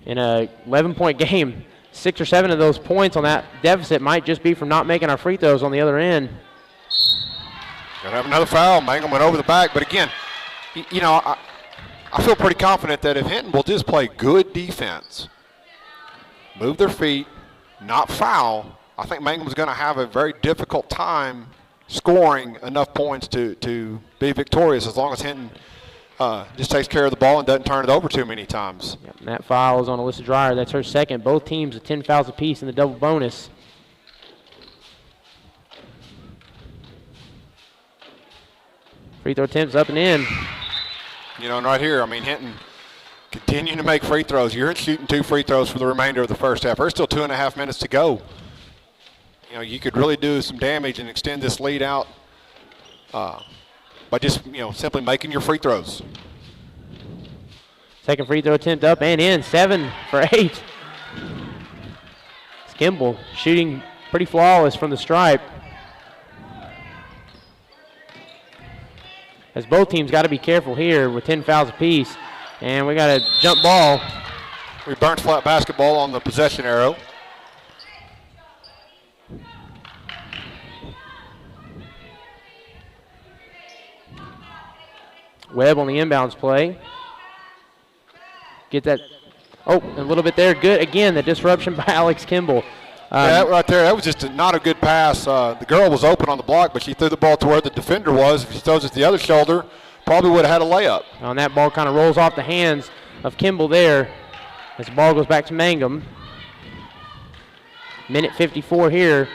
in a 11-point game, 6 or 7 of those points on that deficit might just be from not making our free throws on the other end. Gonna have another foul. Mangum went over the back, but again, you know, I feel pretty confident that if Hinton will just play good defense, move their feet, not foul, I think Mangum's going to have a very difficult time scoring enough points to be victorious as long as Hinton just takes care of the ball and doesn't turn it over too many times. Yep, and that foul is on Alyssa Dreyer. That's her second. Both teams with 10 fouls apiece in the double bonus. Free throw attempts up and in. You know, and right here, I mean, Hinton continuing to make free throws. You're shooting 2 free throws for the remainder of the first half. There's still 2.5 minutes to go. You know, you could really do some damage and extend this lead out by just, you know, simply making your free throws. Second free throw attempt up and in. 7 for 8. It's Kimball shooting pretty flawless from the stripe. As both teams got to be careful here with 10 fouls apiece. And we got a jump ball. We burnt flat basketball on the possession arrow. Webb on the inbounds play. Get that. Oh, a little bit there. Good. Again, the disruption by Alex Kimball. Yeah, that right there, that was just not a good pass. The girl was open on the block, but she threw the ball to where the defender was. If she throws it to the other shoulder, probably would have had a layup. And that ball kind of rolls off the hands of Kimball there as the ball goes back to Mangum. Minute 54 here.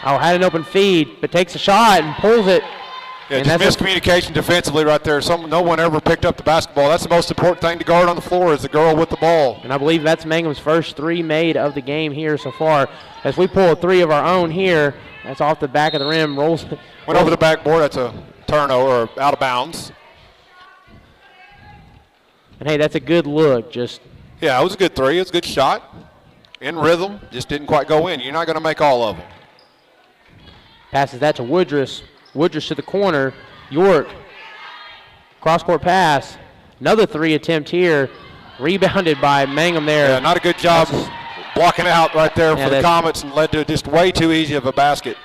Oh, had an open feed, but takes a shot and pulls it. Yeah, just miscommunication defensively right there. No one ever picked up the basketball. That's the most important thing to guard on the floor is the girl with the ball. And I believe that's Mangum's first 3 made of the game here so far. As we pull a 3 of our own here, that's off the back of the rim, rolls. Went over the backboard. That's a turnover or out of bounds. And hey, that's a good look. Yeah, it was a good 3. It was a good shot. In rhythm, just didn't quite go in. You're not going to make all of them. Passes that to Woodruss. Woodruss to the corner. York. Cross-court pass. Another 3 attempt here. Rebounded by Mangum there. Yeah, not a good job blocking out right there for the Comets and led to just way too easy of a basket.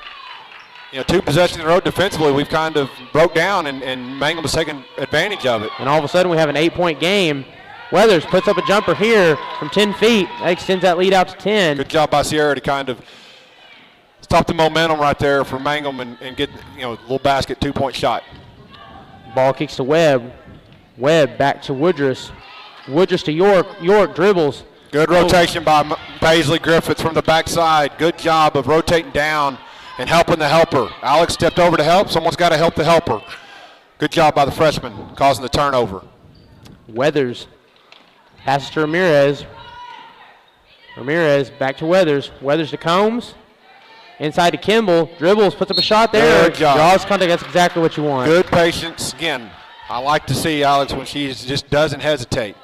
You know, 2 possessions in a row defensively, we've kind of broke down, and Mangum was taking advantage of it. And all of a sudden we have an 8-point game. Weathers puts up a jumper here from 10 feet. That extends that lead out to 10. Good job by Sierra to kind of stop the momentum right there for Mangum and get, you know, a little basket 2-point shot. Ball kicks to Webb. Webb back to Woodruss. Woodruss to York. York dribbles. Good rotation by Paisley Griffiths from the backside. Good job of rotating down and helping the helper. Alex stepped over to help. Someone's got to help the helper. Good job by the freshman causing the turnover. Weathers passes to Ramirez. Ramirez back to Weathers. Weathers to Combs. Inside to Kimball. Dribbles, puts up a shot there. Good job. Draws contact. That's exactly what you want. Good patience. Again, I like to see Alex when she just doesn't hesitate.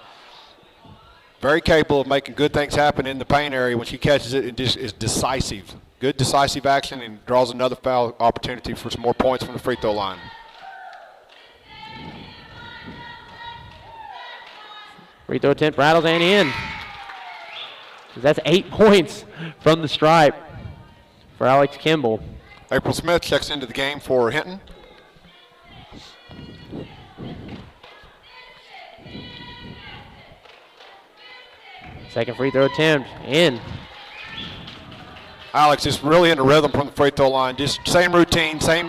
Very capable of making good things happen in the paint area when she catches it and just is decisive. Good decisive action and draws another foul opportunity for some more points from the free throw line. Free throw attempt rattles and in. That's 8 points from the stripe for Alex Kimball. April Smith checks into the game for Hinton. Second free throw attempt in. Alex is really in the rhythm from the free throw line. Just same routine, same,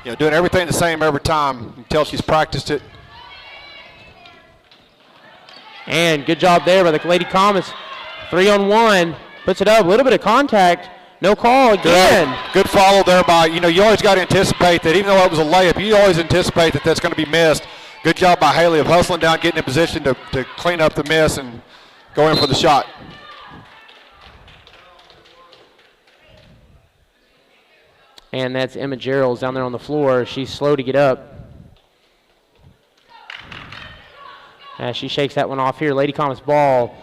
you know, doing everything the same every time until she's practiced it. And good job there by the Lady Comets. 3-on-1, puts it up, a little bit of contact. No call again. Good follow there by, you know, you always got to anticipate that even though it was a layup, you always anticipate that that's going to be missed. Good job by Haley of hustling down, getting in position to clean up the miss and go in for the shot. And that's Emma Gerald's down there on the floor. She's slow to get up. As she shakes that one off here. Lady Comets ball.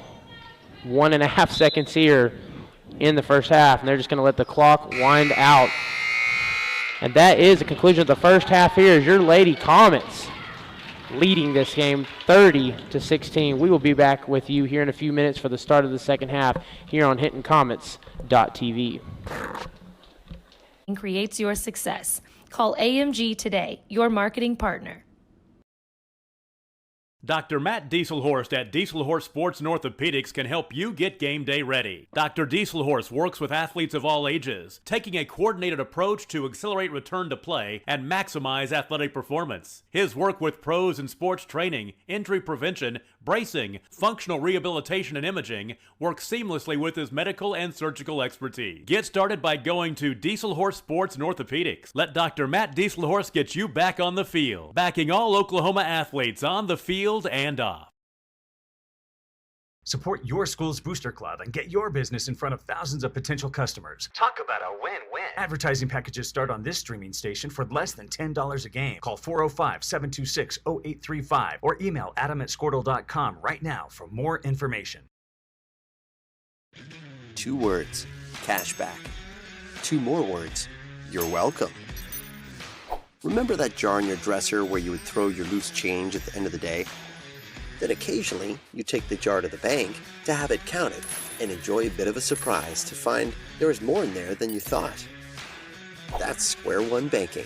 1.5 seconds here in the first half, and they're just going to let the clock wind out. And that is the conclusion of the first half here as your Lady Comets leading this game 30-16. We will be back with you here in a few minutes for the start of the second half here on HintonComets.tv. Creates your success. Call AMG today, your marketing partner. Dr. Matt Dieselhorst at Dieselhorst Sports and Orthopedics can help you get game day ready. Dr. Dieselhorst works with athletes of all ages, taking a coordinated approach to accelerate return to play and maximize athletic performance. His work with pros in sports training, injury prevention, bracing, functional rehabilitation, and imaging works seamlessly with his medical and surgical expertise. Get started by going to Dieselhorst Sports and Orthopedics. Let Dr. Matt Dieselhorst get you back on the field, backing all Oklahoma athletes on the field and off. Support your school's booster club and get your business in front of thousands of potential customers. Talk about a win-win. Advertising packages start on this streaming station for less than $10 a game. Call 405-726-0835 or email adam@squirtle.com right now for more information. 2 words, cashback. 2 more words, you're welcome. Remember that jar in your dresser where you would throw your loose change at the end of the day? Then occasionally, you take the jar to the bank to have it counted and enjoy a bit of a surprise to find there is more in there than you thought. That's Square One Banking,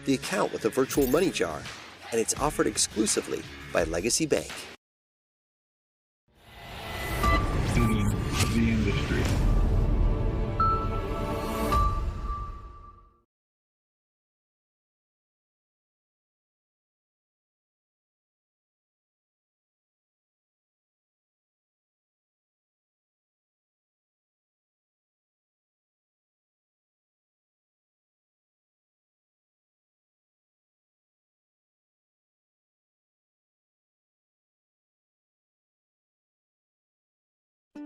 the account with a virtual money jar, and it's offered exclusively by Legacy Bank. The industry.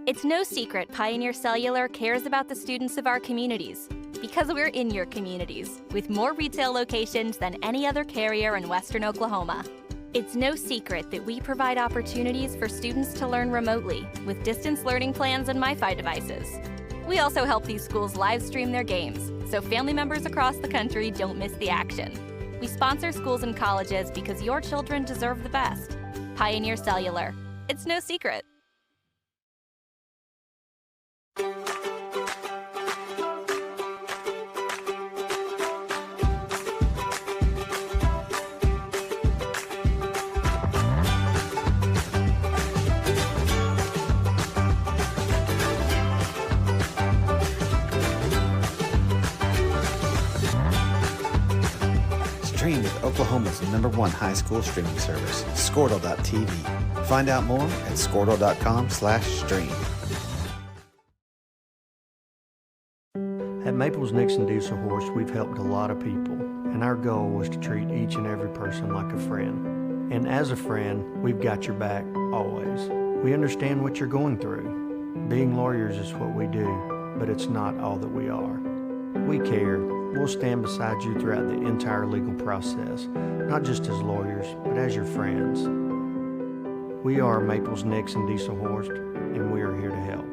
It's no secret Pioneer Cellular cares about the students of our communities because we're in your communities with more retail locations than any other carrier in Western Oklahoma. It's no secret that we provide opportunities for students to learn remotely with distance learning plans and MiFi devices. We also help these schools live stream their games so family members across the country don't miss the action. We sponsor schools and colleges because your children deserve the best. Pioneer Cellular. It's no secret. Stream with Oklahoma's #1 high school streaming service, Squirtle.tv. Find out more at squirtle.com/stream. At Maples Nixon Diesel Horse, we've helped a lot of people, and our goal was to treat each and every person like a friend. And as a friend, we've got your back always. We understand what you're going through. Being lawyers is what we do, but it's not all that we are. We care. We'll stand beside you throughout the entire legal process, not just as lawyers, but as your friends. We are Maples Nixon Diesel Horse, and we are here to help.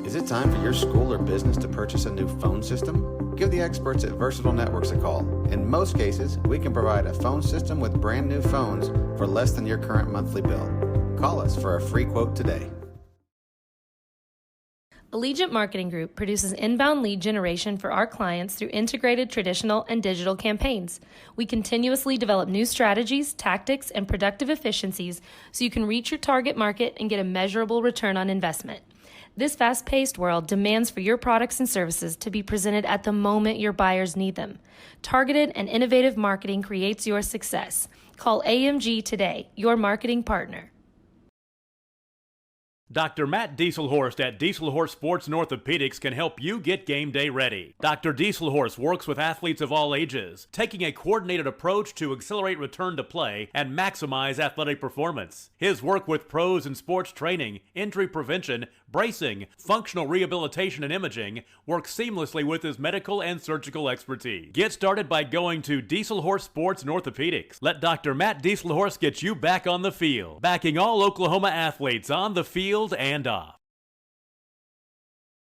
Is it time for your school or business to purchase a new phone system? Give the experts at Versatile Networks a call. In most cases, we can provide a phone system with brand new phones for less than your current monthly bill. Call us for a free quote today. Allegiant Marketing Group produces inbound lead generation for our clients through integrated traditional and digital campaigns. We continuously develop new strategies, tactics, and productive efficiencies so you can reach your target market and get a measurable return on investment. This fast-paced world demands for your products and services to be presented at the moment your buyers need them. Targeted and innovative marketing creates your success. Call AMG today, your marketing partner. Dr. Matt Dieselhorst at Dieselhorst Sports and Orthopedics can help you get game day ready. Dr. Dieselhorst works with athletes of all ages, taking a coordinated approach to accelerate return to play and maximize athletic performance. His work with pros in sports training, injury prevention, bracing, functional rehabilitation, and imaging works seamlessly with his medical and surgical expertise. Get started by going to Dieselhorst Sports and Orthopedics. Let Dr. Matt Dieselhorst get you back on the field, backing all Oklahoma athletes on the field and off.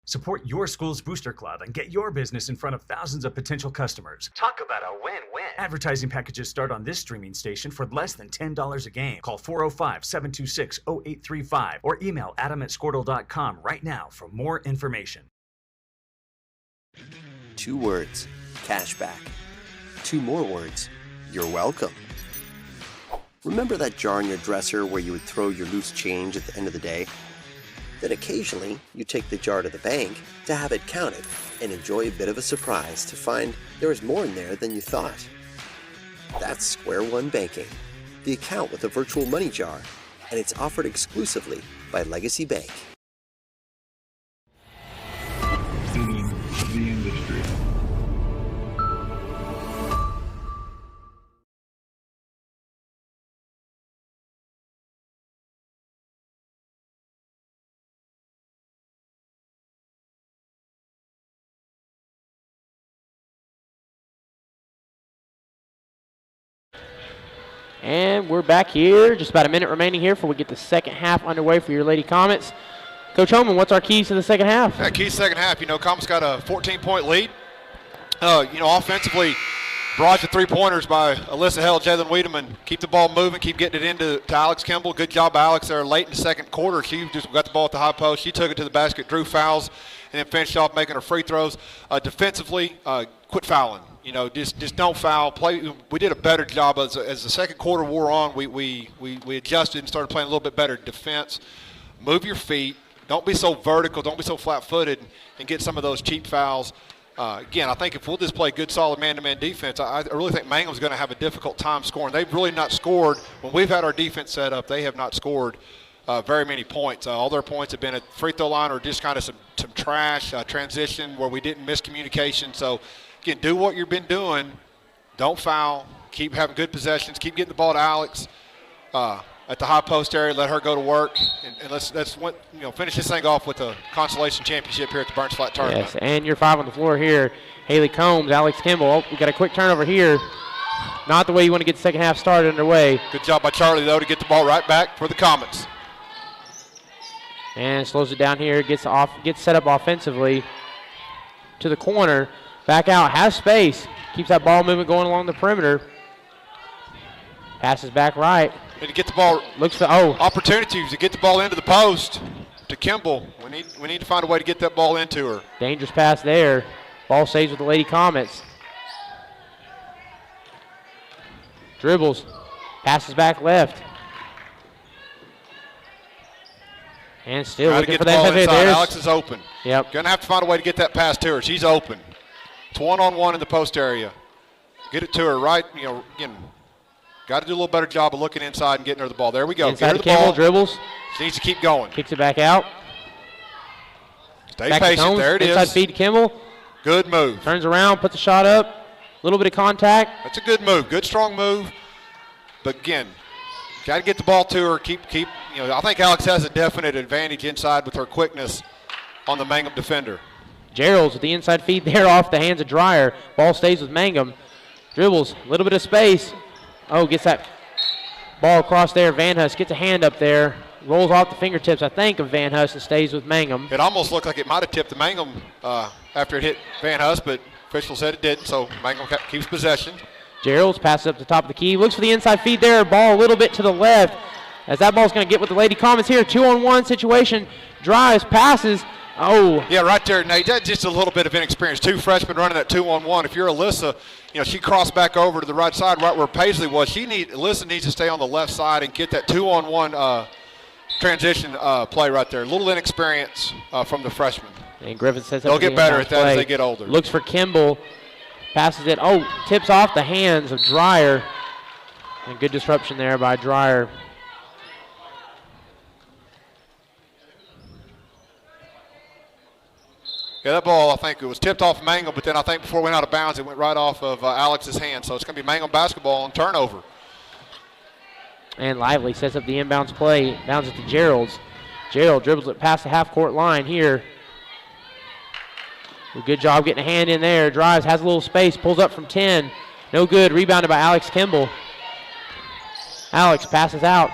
Support your school's booster club and get your business in front of thousands of potential customers. Talk about a win-win. Advertising packages start on this streaming station for less than $10 a game. Call 405-726-0835 or email adam@squirtle.com right now for more information. 2 words, cashback. 2 more words, you're welcome. Remember that jar in your dresser where you would throw your loose change at the end of the day? Then occasionally, you take the jar to the bank to have it counted and enjoy a bit of a surprise to find there is more in there than you thought. That's Square One Banking, the account with a virtual money jar, and it's offered exclusively by Legacy Bank. In the industry. And we're back here. Just about a minute remaining here before we get the second half underway for your Lady Comets. Coach Holman, what's our keys to the second half? Yeah, keys second half. Comets got a 14-point lead. Offensively, barrage of three-pointers by Alyssa Hell, Jalen Wiedemann. Keep the ball moving, keep getting it into Alex Kimball. Good job by Alex there late in the second quarter. She just got the ball at the high post. She took it to the basket, drew fouls, and then finished off making her free throws. Defensively, quit fouling. Just don't foul. Play. We did a better job as the second quarter wore on. We adjusted and started playing a little bit better defense. Move your feet. Don't be so vertical. Don't be so flat-footed, and get some of those cheap fouls. Again, I think if we'll just play good, solid man-to-man defense, I really think Mangum's going to have a difficult time scoring. They've really not scored. When we've had our defense set up, they have not scored very many points. All their points have been at free throw line or just kind of some trash transition where we didn't miss communication. So, again, do what you've been doing. Don't foul. Keep having good possessions. Keep getting the ball to Alex at the high post area. Let her go to work, and let's finish this thing off with a consolation championship here at the Burns Flat Tournament. Yes, and you're 5 on the floor here. Haley Combs, Alex Kimball. Oh, we got a quick turnover here. Not the way you want to get the second half started underway. Good job by Charlie, though, to get the ball right back for the Comets. And slows it down here. Gets set up offensively to the corner. Back out, has space. Keeps that ball movement going along the perimeter. Passes back right. And to get the ball, looks for opportunities to get the ball into the post to Kimball. We need to find a way to get that ball into her. Dangerous pass there. Ball stays with the Lady Comets. Dribbles, passes back left. And still looking for that. Alex is open. Yep. Gonna have to find a way to get that pass to her. She's open. It's 1-on-1 in the post area. Get it to her right. Again, got to do a little better job of looking inside and getting her the ball. There we go. Inside to Kimball, dribbles. She needs to keep going. Kicks it back out. Stay patient. There it is. Inside feed to Kimball. Good move. Turns around, puts the shot up. A little bit of contact. That's a good move. Good, strong move. But again, got to get the ball to her. Keep. I think Alex has a definite advantage inside with her quickness on the Mangum defender. Gerald's with the inside feed there off the hands of Dreyer. Ball stays with Mangum. Dribbles, a little bit of space. Gets that ball across there. Van Hust gets a hand up there. Rolls off the fingertips, I think, of Van Hust and stays with Mangum. It almost looked like it might have tipped the Mangum after it hit Van Hust, but official said it didn't, so Mangum keeps possession. Gerald's passes up the top of the key. Looks for the inside feed there. Ball a little bit to the left. As that ball's going to get with the Lady Comets here. 2-on-1 situation. Drives, passes. Yeah, right there, Nate. That's just a little bit of inexperience. 2 freshmen running that 2-on-1. If you're Alyssa, she crossed back over to the right side, right where Paisley was. Alyssa needs to stay on the left side and get that 2-on-1 transition play right there. A little inexperience from the freshman. And Griffith says they'll get better at that as they get older. Looks for Kimball. Passes it. Oh, tips off the hands of Dreyer. And good disruption there by Dreyer. Yeah, that ball, I think it was tipped off Mangum, but then I think before it went out of bounds, it went right off of Alex's hand. So it's going to be Mangum basketball on turnover. And Lively sets up the inbounds play. Bounds it to Gerald's. Gerald dribbles it past the half-court line here. Good job getting a hand in there. Drives, has a little space, pulls up from 10. No good. Rebounded by Alex Kimball. Alex passes out.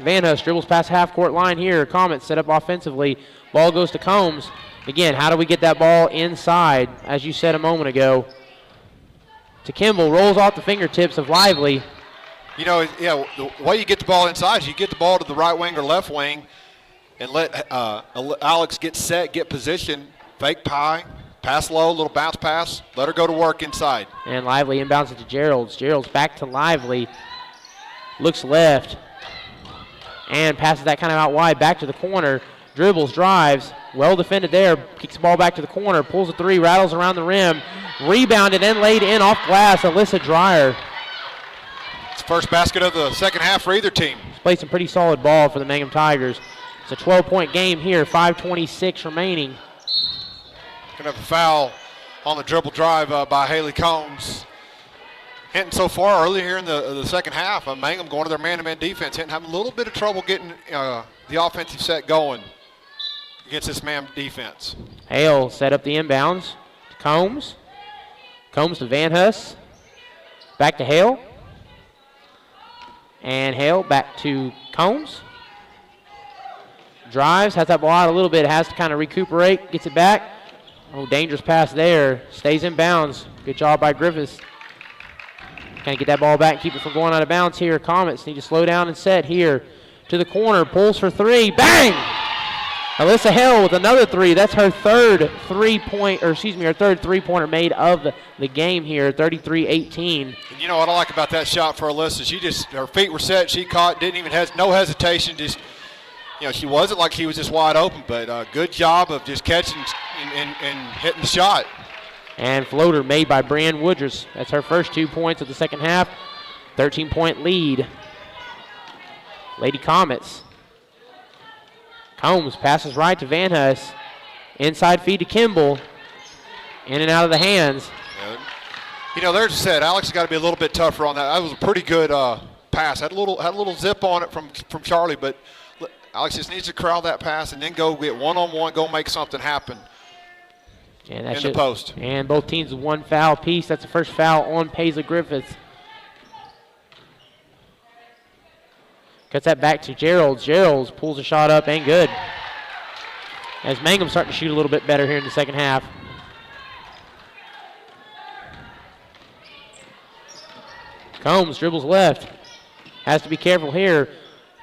Van Hus dribbles past half-court line here. Comets set up offensively. Ball goes to Combs. Again, how do we get that ball inside, as you said a moment ago? To Kimball, rolls off the fingertips of Lively. You know, yeah, the way you get the ball inside is you get the ball to the right wing or left wing and let Alex get set, get position, fake pie, pass low, little bounce pass, let her go to work inside. And Lively inbounds it to Gerald's. Gerald's back to Lively. Looks left and passes that kind of out wide back to the corner. Dribbles, drives, well defended there, kicks the ball back to the corner, pulls a three, rattles around the rim, rebounded and laid in off glass, Alyssa Dreyer. It's the first basket of the second half for either team. He's played some pretty solid ball for the Mangum Tigers. It's a 12-point game here, 5:26 remaining. Gonna have a foul on the dribble drive by Haley Combs. Hinton so far early here in the second half, Mangum going to their man-to-man defense. Hinton having a little bit of trouble getting the offensive set going against this man defense. Hale set up the inbounds. Combs. Combs to Van Hus. Back to Hale. And Hale back to Combs. Drives, has that ball out a little bit, has to kind of recuperate, gets it back. Oh, dangerous pass there. Stays in bounds. Good job by Griffiths. Kind of get that ball back and keep it from going out of bounds here. Comets need to slow down and set here. To the corner, pulls for three. Bang! Alyssa Hill with another three. That's her third three-pointer made of the game here, 33-18. You know what I like about that shot for Alyssa? Her feet were set. She caught, didn't even no hesitation. She wasn't like she was just wide open, but good job of just catching and hitting the shot. And floater made by Brianne Woodruss. That's her first 2 points of the second half. 13-point lead. Lady Comets. Combs passes right to Van Hus. Inside feed to Kimball. In and out of the hands. There's said Alex has got to be a little bit tougher on that. That was a pretty good pass. Had a little zip on it from Charlie, but Alex just needs to corral that pass and then go get one-on-one, go make something happen. And in the post. And both teams with one foul apiece. That's the first foul on Paisley Griffiths. Cuts that back to Gerald. Gerald pulls a shot up and good. As Mangum's starting to shoot a little bit better here in the second half. Combs dribbles left. Has to be careful here.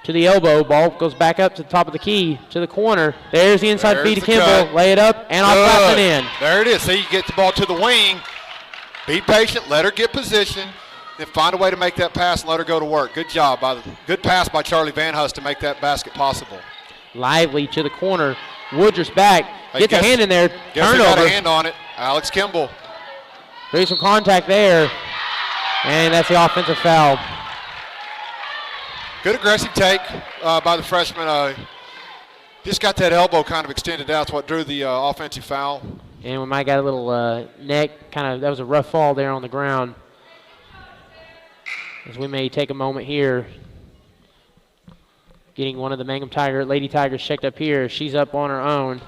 To the elbow. Ball goes back up to the top of the key. To the corner. There's the inside feed to Kimball. Cut. Lay it up and off glass and in. There it is. See, you get the ball to the wing. Be patient. Let her get position. Then find a way to make that pass and let her go to work. Good job. Good pass by Charlie Van Hus to make that basket possible. Lively to the corner. Woodruss back. Gets a hand in there. Turnover. Got a hand on it. Alex Kimball. There's some contact there. And that's the offensive foul. Good aggressive take by the freshman. Just got that elbow kind of extended out. That's what drew the offensive foul. And we might got a little neck. That was a rough fall there on the ground. As we may take a moment here. Getting one of the Mangum Lady Tigers checked up here. She's up on her own.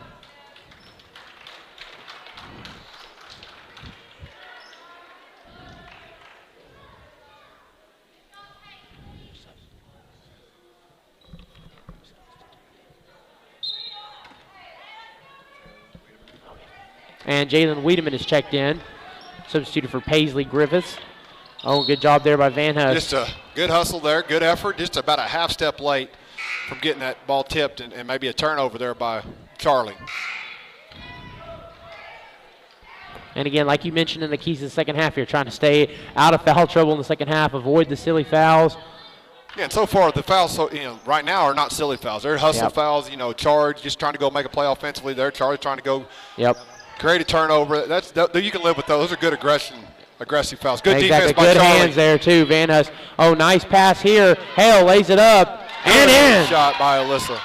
And Jalen Wiedemann is checked in. Substituted for Paisley Griffiths. Oh, good job there by Van Hus. Just a good hustle there, good effort. Just about a half step late from getting that ball tipped and maybe a turnover there by Charlie. And again, like you mentioned in the keys of the second half, you're trying to stay out of foul trouble in the second half, avoid the silly fouls. Yeah, and so far the fouls, right now are not silly fouls. They're hustle fouls. Charge, just trying to go make a play offensively. They're charge, trying to go create a turnover. You can live with those. Those are good aggressive fouls. Good defense by Good Charlie. hands there too, Van Hus. Oh, nice pass here. Hale lays it up and in. Shot by Alyssa.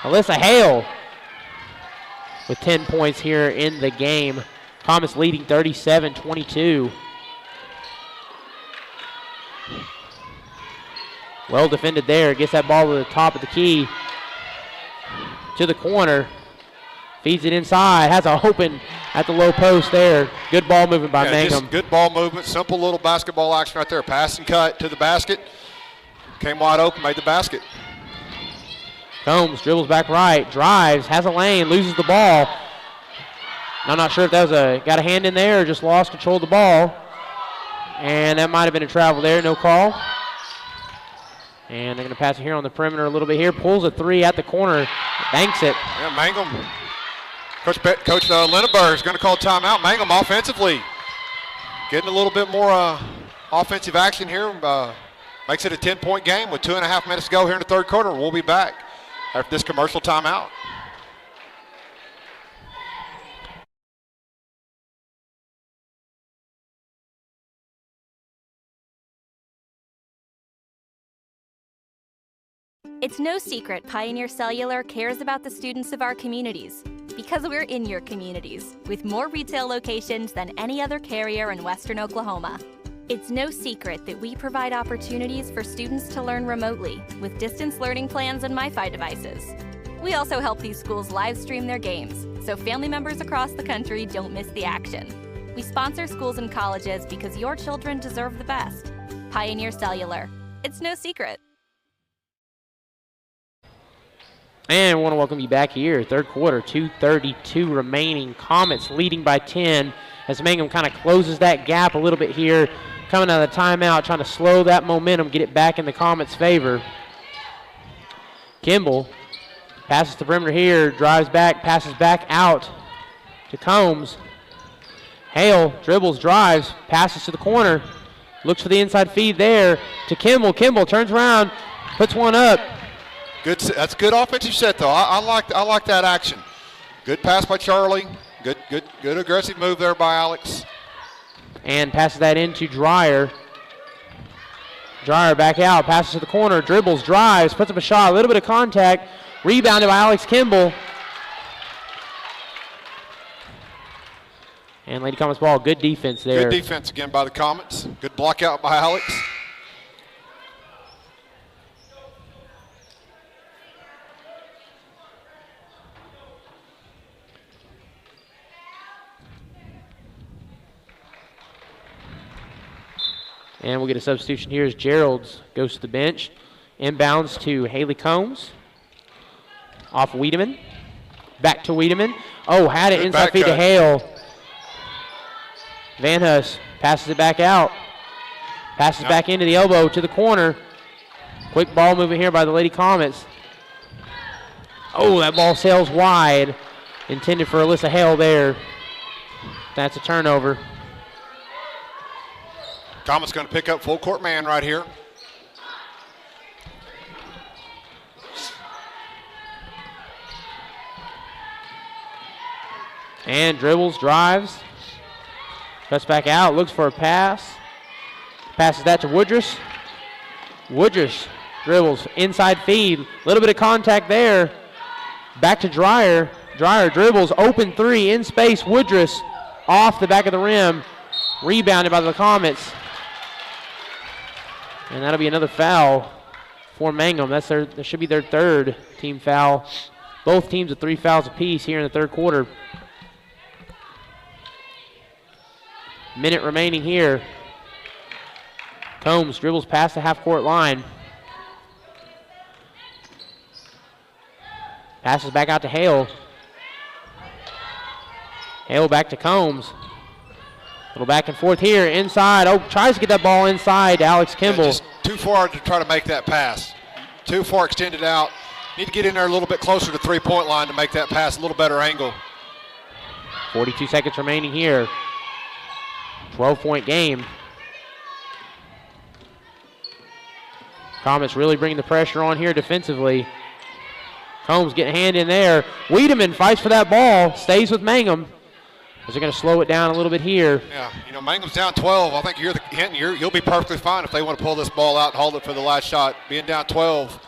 Alyssa Hale with 10 points here in the game. Comets leading 37-22. Well defended there. Gets that ball to the top of the key. To the corner. Feeds it inside. Has a open at the low post there. Good ball movement by Mangum. Just good ball movement. Simple little basketball action right there. Pass and cut to the basket. Came wide open, made the basket. Combs dribbles back right. Drives. Has a lane. Loses the ball. I'm not sure if that was got a hand in there or just lost control of the ball. And that might have been a travel there. No call. And they're going to pass it here on the perimeter a little bit here. Pulls a three at the corner. Banks it. Yeah, Mangum. Coach Lindenberg is going to call timeout. Mangum offensively getting a little bit more offensive action here. Makes it a 10-point game with 2.5 minutes to go here in the third quarter. We'll be back after this commercial timeout. It's no secret Pioneer Cellular cares about the students of our communities because we're in your communities with more retail locations than any other carrier in Western Oklahoma. It's no secret that we provide opportunities for students to learn remotely with distance learning plans and MiFi devices. We also help these schools live stream their games so family members across the country don't miss the action. We sponsor schools and colleges because your children deserve the best. Pioneer Cellular. It's no secret. And we want to welcome you back here. Third quarter, 2:32 remaining. Comets leading by 10 as Mangum kind of closes that gap a little bit here. Coming out of the timeout, trying to slow that momentum, get it back in the Comets' favor. Kimball passes the perimeter here, drives back, passes back out to Combs. Hale dribbles, drives, passes to the corner. Looks for the inside feed there to Kimball. Kimball turns around, puts one up. Good. That's good offensive set though. I like that action. Good pass by Charlie. Good aggressive move there by Alex. And passes that into Dreyer. Dreyer back out, passes to the corner, dribbles, drives, puts up a shot, a little bit of contact, rebounded by Alex Kimball. And Lady Comets ball, good defense there. Good defense again by the Comets. Good block out by Alex. And we'll get a substitution here as Gerald's goes to the bench. Inbounds to Haley Combs. Off Wiedemann. Back to Wiedemann. Oh, had it inside feed to Hale. Van Hus passes it back out. Passes back into the elbow to the corner. Quick ball movement here by the Lady Comets. Oh, that ball sails wide. Intended for Alyssa Hale there. That's a turnover. Comets going to pick up full court man right here. And dribbles, drives. Cuts back out, looks for a pass. Passes that to Woodruss. Woodruss dribbles, inside feed. A little bit of contact there. Back to Dreyer. Dreyer dribbles, open three, in space. Woodruss off the back of the rim. Rebounded by the Comets. And that'll be another foul for Mangum. That should be their third team foul. Both teams with 3 fouls apiece here in the third quarter. Minute remaining here. Combs dribbles past the half-court line. Passes back out to Hale. Hale back to Combs. Little back and forth here, inside. Oh, tries to get that ball inside to Alex Kimball. Yeah, just too far to try to make that pass. Too far extended out. Need to get in there a little bit closer to three-point line to make that pass a little better angle. 42 seconds remaining here. 12-point game. Comets really bringing the pressure on here defensively. Combs getting a hand in there. Wiedemann fights for that ball, stays with Mangum. Is they're going to slow it down a little bit here. Yeah, Mangum's down 12. I think you'll be perfectly fine if they want to pull this ball out and hold it for the last shot. Being down 12.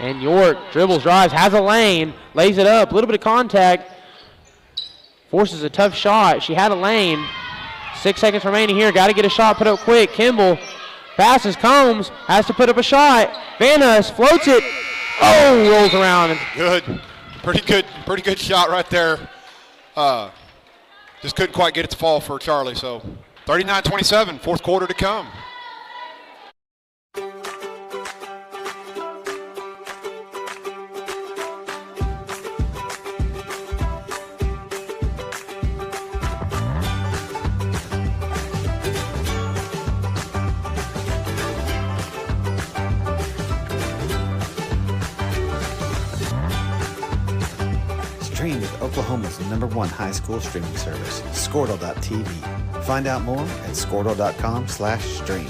And York dribbles, drives, has a lane, lays it up, a little bit of contact. Forces a tough shot. She had a lane. 6 seconds remaining here. Got to get a shot put up quick. Kimball passes. Combs has to put up a shot. Van Huss floats it. Oh, rolls around. Good. Pretty good shot right there. Just couldn't quite get it to fall for Charlie. So 39-27, fourth quarter to come. Stream with Oklahoma's #1 high school streaming service, Squirtle.tv. Find out more at Squirtle.com/stream.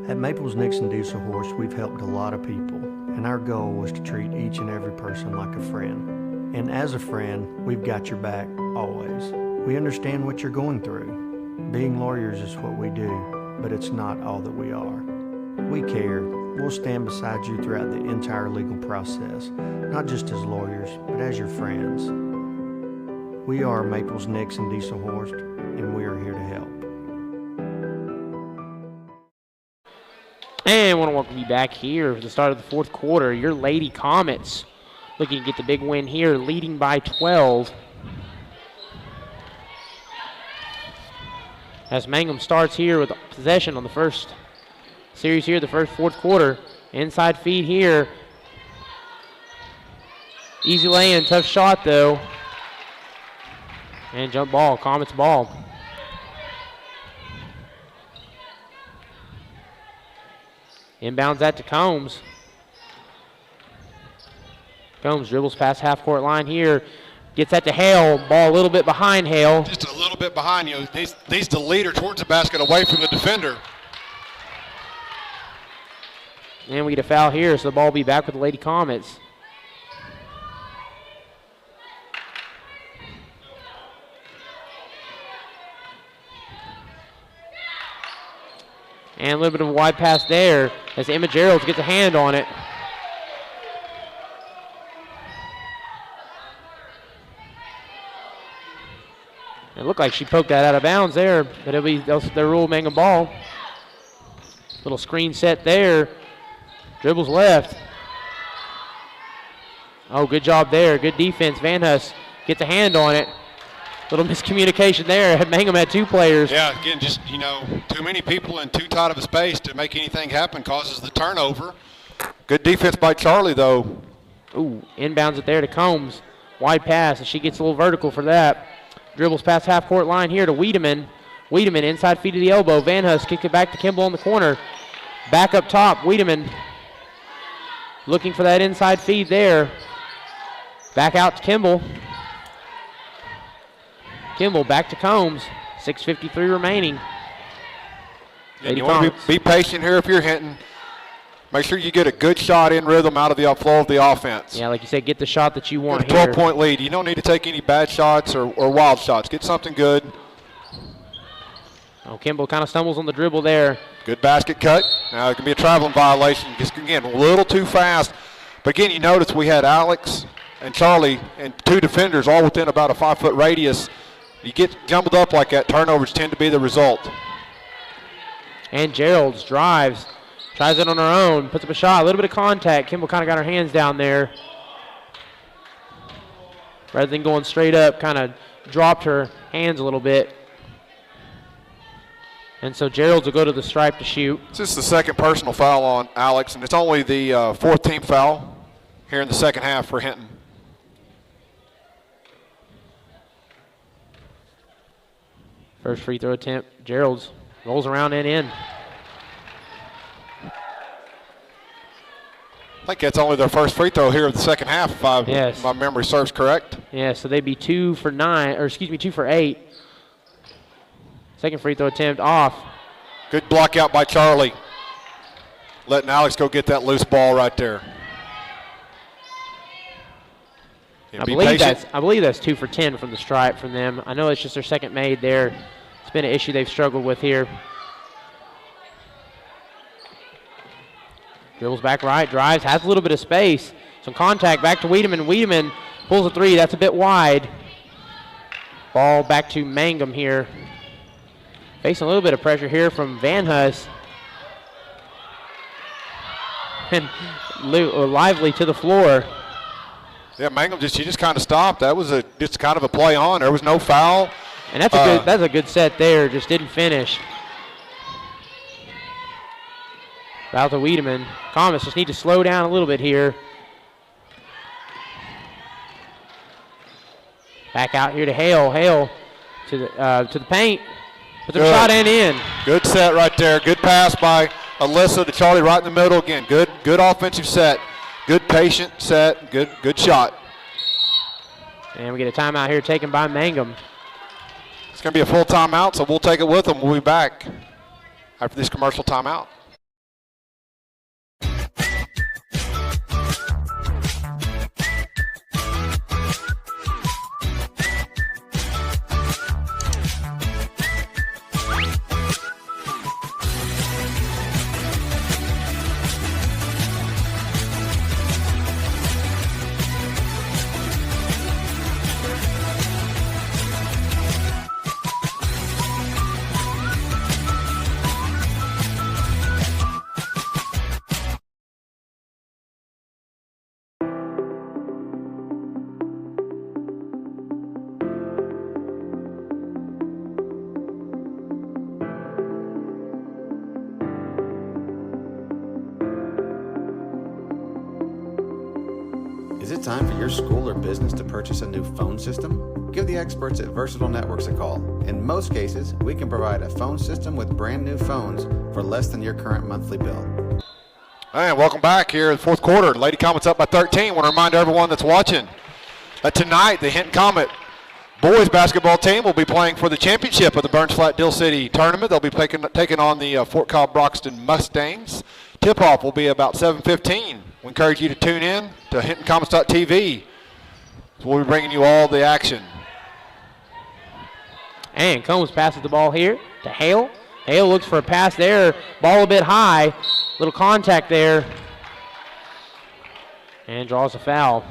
At Maples Nixon Diesel Horse, we've helped a lot of people, and our goal was to treat each and every person like a friend. And as a friend, we've got your back, always. We understand what you're going through. Being lawyers is what we do, but it's not all that we are. We care. We'll stand beside you throughout the entire legal process, not just as lawyers, but as your friends. We are Maples Nixon Diesel Horse, and we are here to help. And I want to welcome you back here for the start of the fourth quarter. Your Lady Comets looking to get the big win here, leading by 12. As Mangum starts here with possession on the first series here, the fourth quarter. Inside feed here. Easy lay-in, tough shot though. And jump ball, Comets ball. Inbounds that to Combs. Combs dribbles past half-court line here. Gets that to Hale. Ball a little bit behind Hale. Just a little bit behind. Needs to lead her towards the basket away from the defender. And we get a foul here, so the ball will be back with the Lady Comets. And a little bit of a wide pass there as Emma Geralds gets a hand on it. It looked like she poked that out of bounds there, but it'll be their rule Mangum ball. Little screen set there. Dribbles left. Oh, good job there. Good defense. Van Huss gets a hand on it. Little miscommunication there. Mangum had two players. Yeah, again, just, too many people in too tight of a space to make anything happen causes the turnover. Good defense by Charlie, though. Ooh, inbounds it there to Combs. Wide pass, and she gets a little vertical for that. Dribbles past half-court line here to Wiedemann. Wiedemann inside feed to the elbow. Van Huss kicked it back to Kimball in the corner. Back up top, Wiedemann looking for that inside feed there. Back out to Kimball. Kimball back to Combs. 6:53 remaining. And you want to be patient here if you're Hinton. Make sure you get a good shot in rhythm out of the flow of the offense. Yeah, like you said, get the shot that you want here. 12-point lead. You don't need to take any bad shots or wild shots. Get something good. Oh, Kimball kind of stumbles on the dribble there. Good basket cut. Now it can be a traveling violation. Just, again, a little too fast. But again, you notice we had Alex and Charlie and two defenders all within about a 5-foot radius. You get jumbled up like that, turnovers tend to be the result. And Geralds drives, tries it on her own, puts up a shot, a little bit of contact. Kimball kind of got her hands down there. Rather than going straight up, kind of dropped her hands a little bit. And so Geralds will go to the stripe to shoot. This is the second personal foul on Alex, and it's only the fourth team foul here in the second half for Hinton. First free throw attempt, Geralds rolls around and in. I think that's only their first free throw here in the second half, if my memory serves correct. Yeah, so they'd be 2 for 8. Second free throw attempt off. Good block out by Charlie. Letting Alex go get that loose ball right there. I believe that's 2 for 10 from the stripe from them. I know it's just their second made there. It's been an issue they've struggled with here. Dribbles back right, drives, has a little bit of space. Some contact back to Wiedemann. Wiedemann pulls a three. That's a bit wide. Ball back to Mangum here. Facing a little bit of pressure here from Van Hus. And Lively to the floor. Yeah, Mangum just kind of stopped. That was just kind of a play on. There was no foul. And that's a good set there. Just didn't finish. Foul to Wiedemann. Comets just need to slow down a little bit here. Back out here to Hale. Hale to the paint. Puts a shot and in. Good set right there. Good pass by Alyssa to Charlie right in the middle again. Good offensive set. Good patient set. Good shot. And we get a timeout here taken by Mangum. It's going to be a full timeout, so we'll take it with them. We'll be back after this commercial timeout. Is it time for your school or business to purchase a new phone system? Give the experts at Versatile Networks a call. In most cases, we can provide a phone system with brand new phones for less than your current monthly bill. And welcome back here in the fourth quarter. Lady Comets up by 13. Want to remind everyone that's watching that tonight the Hinton Comet boys basketball team will be playing for the championship of the Burns Flat Dill City tournament. They'll be taking on the Fort Cobb Broxton Mustangs. Tip-off will be about 7:15. We encourage you to tune in to HintonComets.tv. We'll be bringing you all the action. And Combs passes the ball here to Hale. Hale looks for a pass there. Ball a bit high. Little contact there. And draws a foul.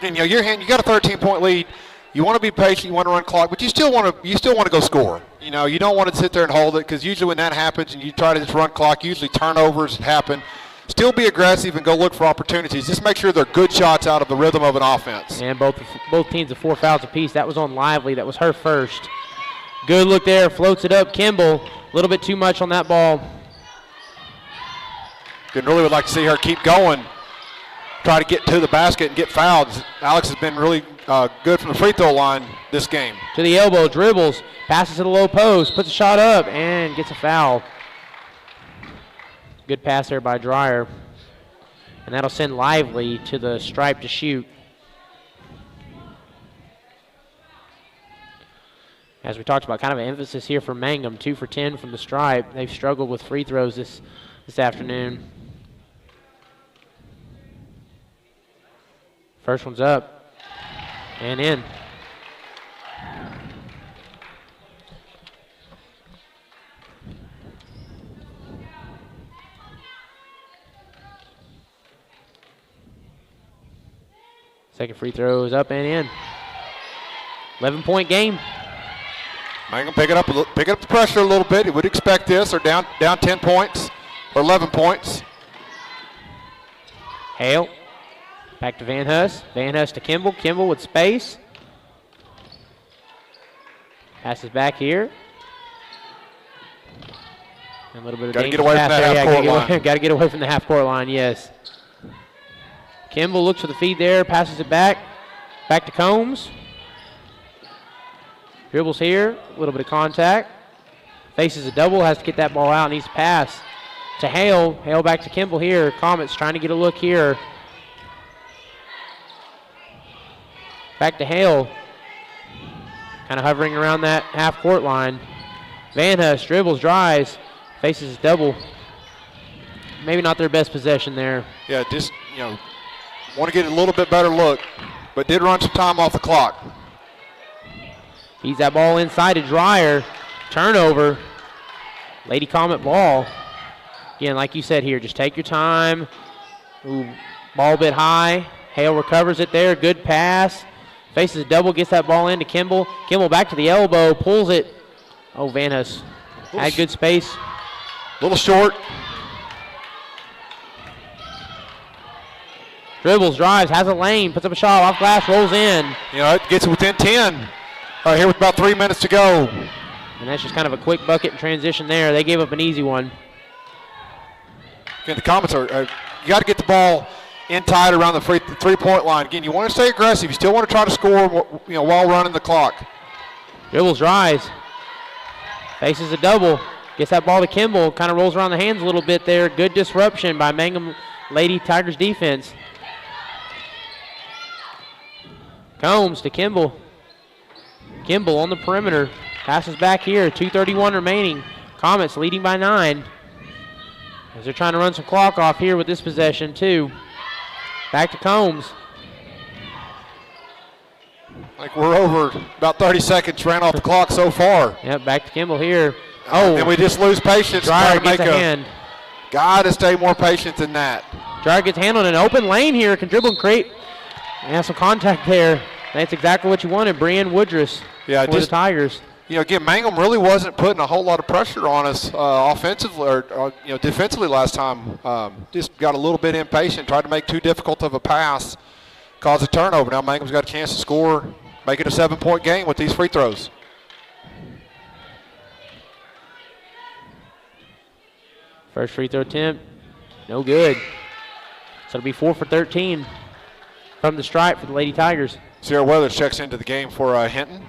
And you got a 13-point lead. You want to be patient. You want to run clock, but you still want to go score. You don't want to sit there and hold it, because usually when that happens and you try to just run clock, usually turnovers happen. Still be aggressive and go look for opportunities. Just make sure they're good shots out of the rhythm of an offense. And both teams have 4 fouls apiece. That was on Lively. That was her first. Good look there. Floats it up. Kimball, a little bit too much on that ball. Really would like to see her keep going. Try to get to the basket and get fouled. Alex has been really good from the free throw line this game. To the elbow, dribbles, passes to the low post, puts a shot up, and gets a foul. Good pass there by Dreyer. And that'll send Lively to the stripe to shoot. As we talked about, kind of an emphasis here for Mangum, 2 for 10 from the stripe. They've struggled with free throws this afternoon. First one's up and in. Second free throw is up and in. 11-point game. Mangum pick up the pressure a little bit. You would expect this. They're down 10 points or 11 points. Hale. Back to Van Hus. Van Hus to Kimball. Kimball with space. Passes back here. And a little bit of Got to get away from that half-court line. Got to get away from the half-court line, yes. Kimball looks for the feed there, passes it back. Back to Combs. Dribbles here, a little bit of contact. Faces a double, has to get that ball out, needs to pass to Hale. Hale back to Kimball here. Comets trying to get a look here. Back to Hale. Kind of hovering around that half-court line. Van Hus dribbles, drives, faces double. Maybe not their best possession there. Yeah, just, want to get a little bit better look, but did run some time off the clock. Feeds that ball inside to Dreyer. Turnover. Lady Comet ball. Again, like you said here, just take your time. Ooh, ball a bit high. Hale recovers it there. Good pass. Faces double, gets that ball into Kimball. Kimball back to the elbow, pulls it. Oh, Van Hus had good space. A little short. Dribbles, drives, has a lane, puts up a shot, off glass, rolls in. It gets it within 10. Here with about 3 minutes to go. And that's just kind of a quick bucket and transition there. They gave up an easy one. Again, the Comets are you got to get the ball in tight around the three-point line. Again, you want to stay aggressive. You still want to try to score, while running the clock. Dribbles, drives, faces a double, gets that ball to Kimball, kind of rolls around the hands a little bit there. Good disruption by Mangum Lady Tigers defense. Combs to Kimball. Kimball on the perimeter. Passes back here. 2:31 remaining. Comets leading by 9. As they're trying to run some clock off here with this possession too. Back to Combs. Like we're over about 30 seconds ran off the clock so far. Yep, back to Kimball here. Oh, and we just lose patience. Dreyer gets a hand. Got to stay more patient than that. Dreyer gets handled in an open lane here. Can dribble and create. And some contact there. That's exactly what you wanted. Brienne Woodruss for the Tigers. Again, Mangum really wasn't putting a whole lot of pressure on us offensively or defensively last time. Just got a little bit impatient, tried to make too difficult of a pass, caused a turnover. Now Mangum's got a chance to score, make it a 7-point game with these free throws. First free throw attempt, no good. So it'll be 4 for 13 from the stripe for the Lady Tigers. Sierra Weathers checks into the game for Hinton.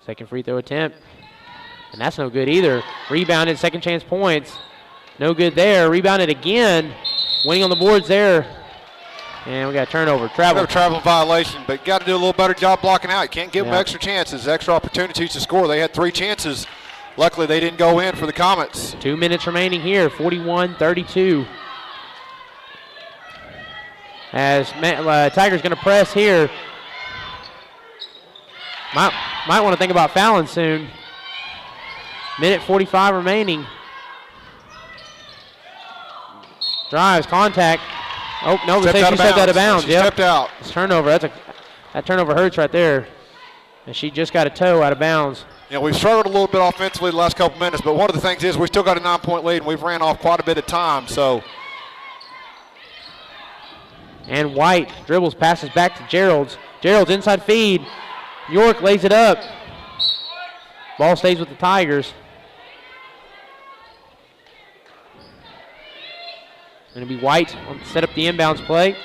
Second free throw attempt. And that's no good either. Rebounded, second chance points. No good there. Rebounded again. Winning on the boards there. And we got a turnover. Travel. Travel violation, but got to do a little better job blocking out. You can't give them extra chances, extra opportunities to score. They had 3 chances. Luckily, they didn't go in for the Comets. 2 minutes remaining here, 41-32. As Tigers going to press here. Might want to think about fouling soon. Minute 45 remaining. Drives, contact. Oh, no, the safety stepped out of bounds. She stepped out. It's turnover. That turnover hurts right there. And she just got a toe out of bounds. We've struggled a little bit offensively the last couple minutes, but one of the things is we still got a 9-point lead, and we've ran off quite a bit of time. So. And White dribbles, passes back to Gerald's. Gerald's inside feed. York lays it up. Ball stays with the Tigers. Going to be White set up the inbounds play.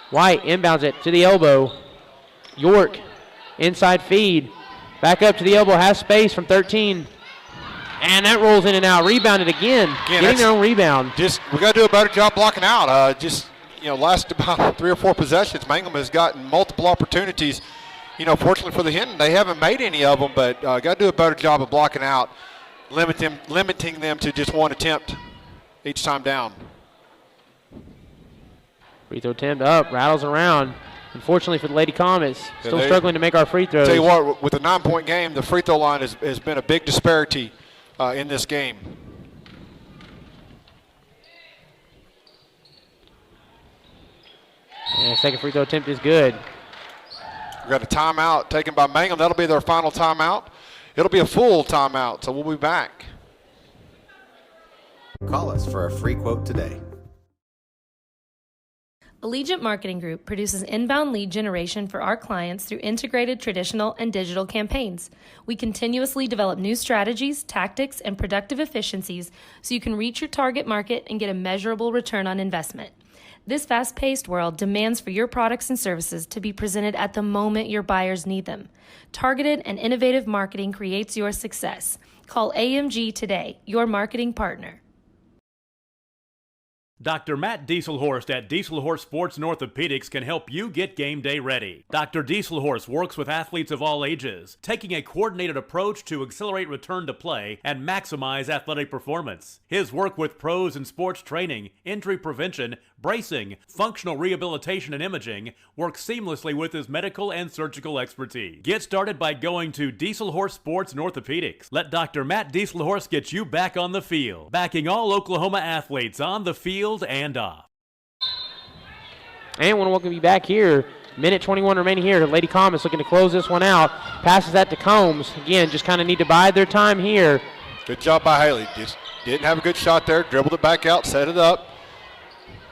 White inbounds it to the elbow. York inside feed. Back up to the elbow, has space from 13. And that rolls in and out. Rebounded again getting their own rebound. We got to do a better job blocking out. Last about 3 or 4 possessions, Mangum has gotten multiple opportunities. Fortunately for the Hinton, they haven't made any of them, but got to do a better job of blocking out, limiting them to just 1 attempt each time down. Free throw attempt up, rattles around. Unfortunately for the Lady Comets, still struggling to make our free throws. Tell you what, with a 9-point game, the free throw line has been a big disparity in this game. And second free throw attempt is good. We've got a timeout taken by Mangum. That'll be their final timeout. It'll be a full timeout, so we'll be back. Call us for a free quote today. Allegiant Marketing Group produces inbound lead generation for our clients through integrated traditional and digital campaigns. We continuously develop new strategies, tactics, and productive efficiencies so you can reach your target market and get a measurable return on investment. This fast-paced world demands for your products and services to be presented at the moment your buyers need them. Targeted and innovative marketing creates your success. Call AMG today, your marketing partner. Dr. Matt Dieselhorst at Dieselhorst Sports and Orthopedics can help you get game day ready. Dr. Dieselhorst works with athletes of all ages, taking a coordinated approach to accelerate return to play and maximize athletic performance. His work with pros in sports training, injury prevention, bracing, functional rehabilitation, and imaging works seamlessly with his medical and surgical expertise. Get started by going to Dieselhorst Sports and Orthopedics. Let Dr. Matt Dieselhorst get you back on the field, backing all Oklahoma athletes on the field and off. And I want to welcome you back here. Minute 21 remaining here. Lady Comets looking to close this one out. Passes that to Combs. Again, just kind of need to bide their time here. Good job by Haley. Just didn't have a good shot there. Dribbled it back out, set it up.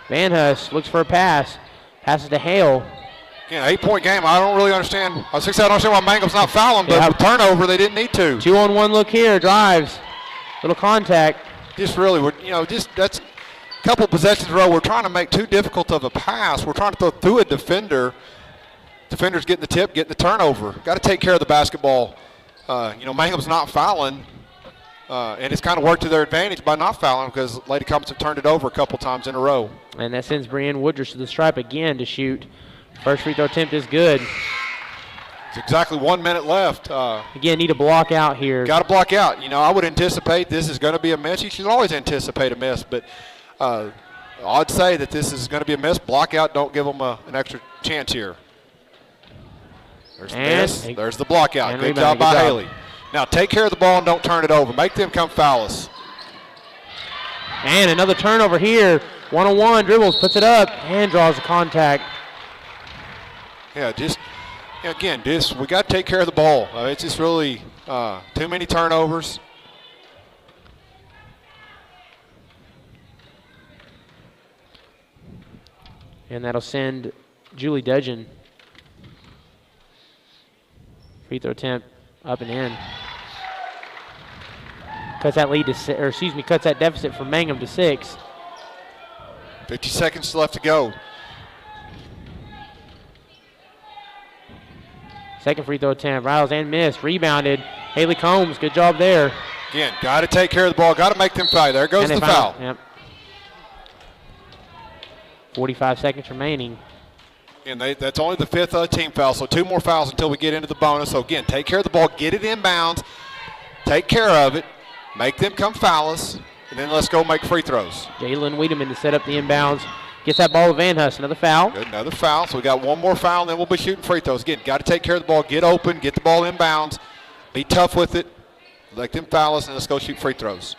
Van Hus looks for a pass. Passes to Hale. Again, 8-point game. I don't really understand. I don't understand why Mangum's not fouling, but with turnover, they didn't need to. 2-on-1 look here. Drives. Little contact. Just really, that's a couple possessions in a row. We're trying to make too difficult of a pass. We're trying to throw through a defender. Defender's getting the tip, getting the turnover. Got to take care of the basketball. Mangum's not fouling, and it's kind of worked to their advantage by not fouling because Lady Comets have turned it over a couple times in a row. And that sends Brienne Woodruff to the stripe again to shoot. First free throw attempt is good. It's exactly 1 minute left. Again, need a block out here. Got to block out. I would anticipate this is going to be a miss. You should always anticipate a miss, but I'd say that this is going to be a miss. Block out. Don't give them an extra chance here. There's the miss. There's the block out. Good job by Haley. Now take care of the ball and don't turn it over. Make them come foul us. And another turnover here. 1-on-1, dribbles, puts it up, and draws the contact. Yeah, we got to take care of the ball. It's just really too many turnovers. And that'll send Julie Dudgeon. Free throw attempt up and in. Cuts that lead to, cuts that deficit from Mangum to 6. 50 seconds left to go. Second free throw attempt, rattles and missed, rebounded. Haley Combs, good job there. Again, got to take care of the ball, got to make them foul. There goes the foul. Yep. 45 seconds remaining. And that's only the 5th team foul, so 2 more fouls until we get into the bonus. So again, take care of the ball, get it inbounds, take care of it, make them come foul us, and then let's go make free throws. Jalen Wiedemann to set up the inbounds. Gets that ball to Van Hus, another foul. Good, another foul. So we got 1 more foul, and then we'll be shooting free throws. Again, got to take care of the ball, get open, get the ball inbounds, be tough with it, let them foul us, and let's go shoot free throws.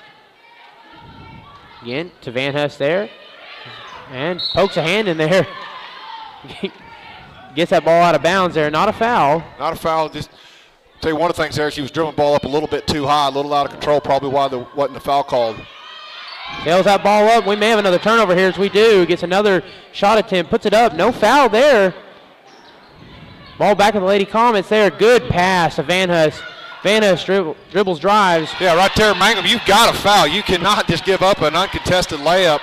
Again, to Van Hus there. And pokes a hand in there. Gets that ball out of bounds there. Not a foul. Not a foul. Just tell you one of the things there, she was dribbling the ball up a little bit too high, a little out of control, probably why there wasn't a foul called. Sails that ball up. We may have another turnover here as we do. Gets another shot attempt. Puts it up. No foul there. Ball back to the Lady Comets there. Good pass to Van Hus. Van Hus dribbles, drives. Yeah, right there, Mangum. You've got a foul. You cannot just give up an uncontested layup.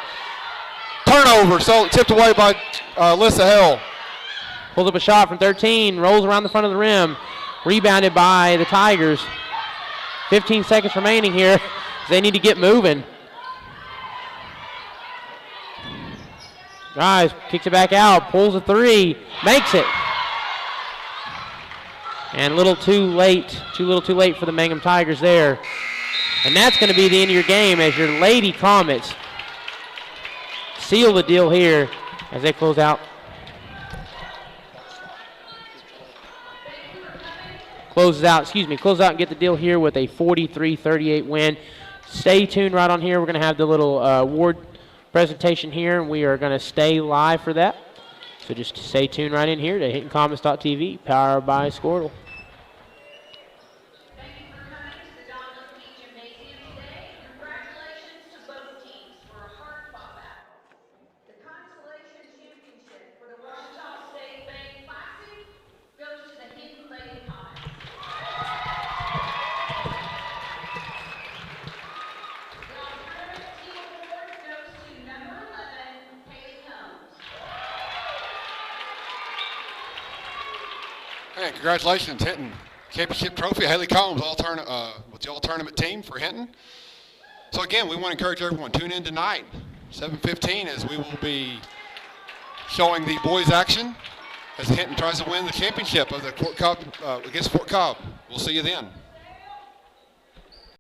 Turnover. So tipped away by Alyssa Hill. Pulls up a shot from 13. Rolls around the front of the rim. Rebounded by the Tigers. 15 seconds remaining here. They need to get moving. Drives, kicks it back out, pulls a 3, makes it. And a little too late, too late for the Mangum Tigers there. And that's going to be the end of your game as your Lady Comets seal the deal here as they close out. Close out and get the deal here with a 43-38 win. Stay tuned right on here. We're going to have the little award presentation here, and we are going to stay live for that. So just stay tuned right in here to HintonComets.tv, powered by Squirtle. Thank you for coming to the Donald Beach Gymnasium today. Congratulations to both teams for a hard-fought battle. The consolation championship for the Washita State Bank Classic goes to the Hinton Lady Comets. Hey, congratulations, Hinton championship trophy. Haley Combs, with with the all-tournament team for Hinton. So again, we want to encourage everyone, tune in tonight, 7:15, as we will be showing the boys action as Hinton tries to win the championship of the Fort Cobb, against Fort Cobb. We'll see you then.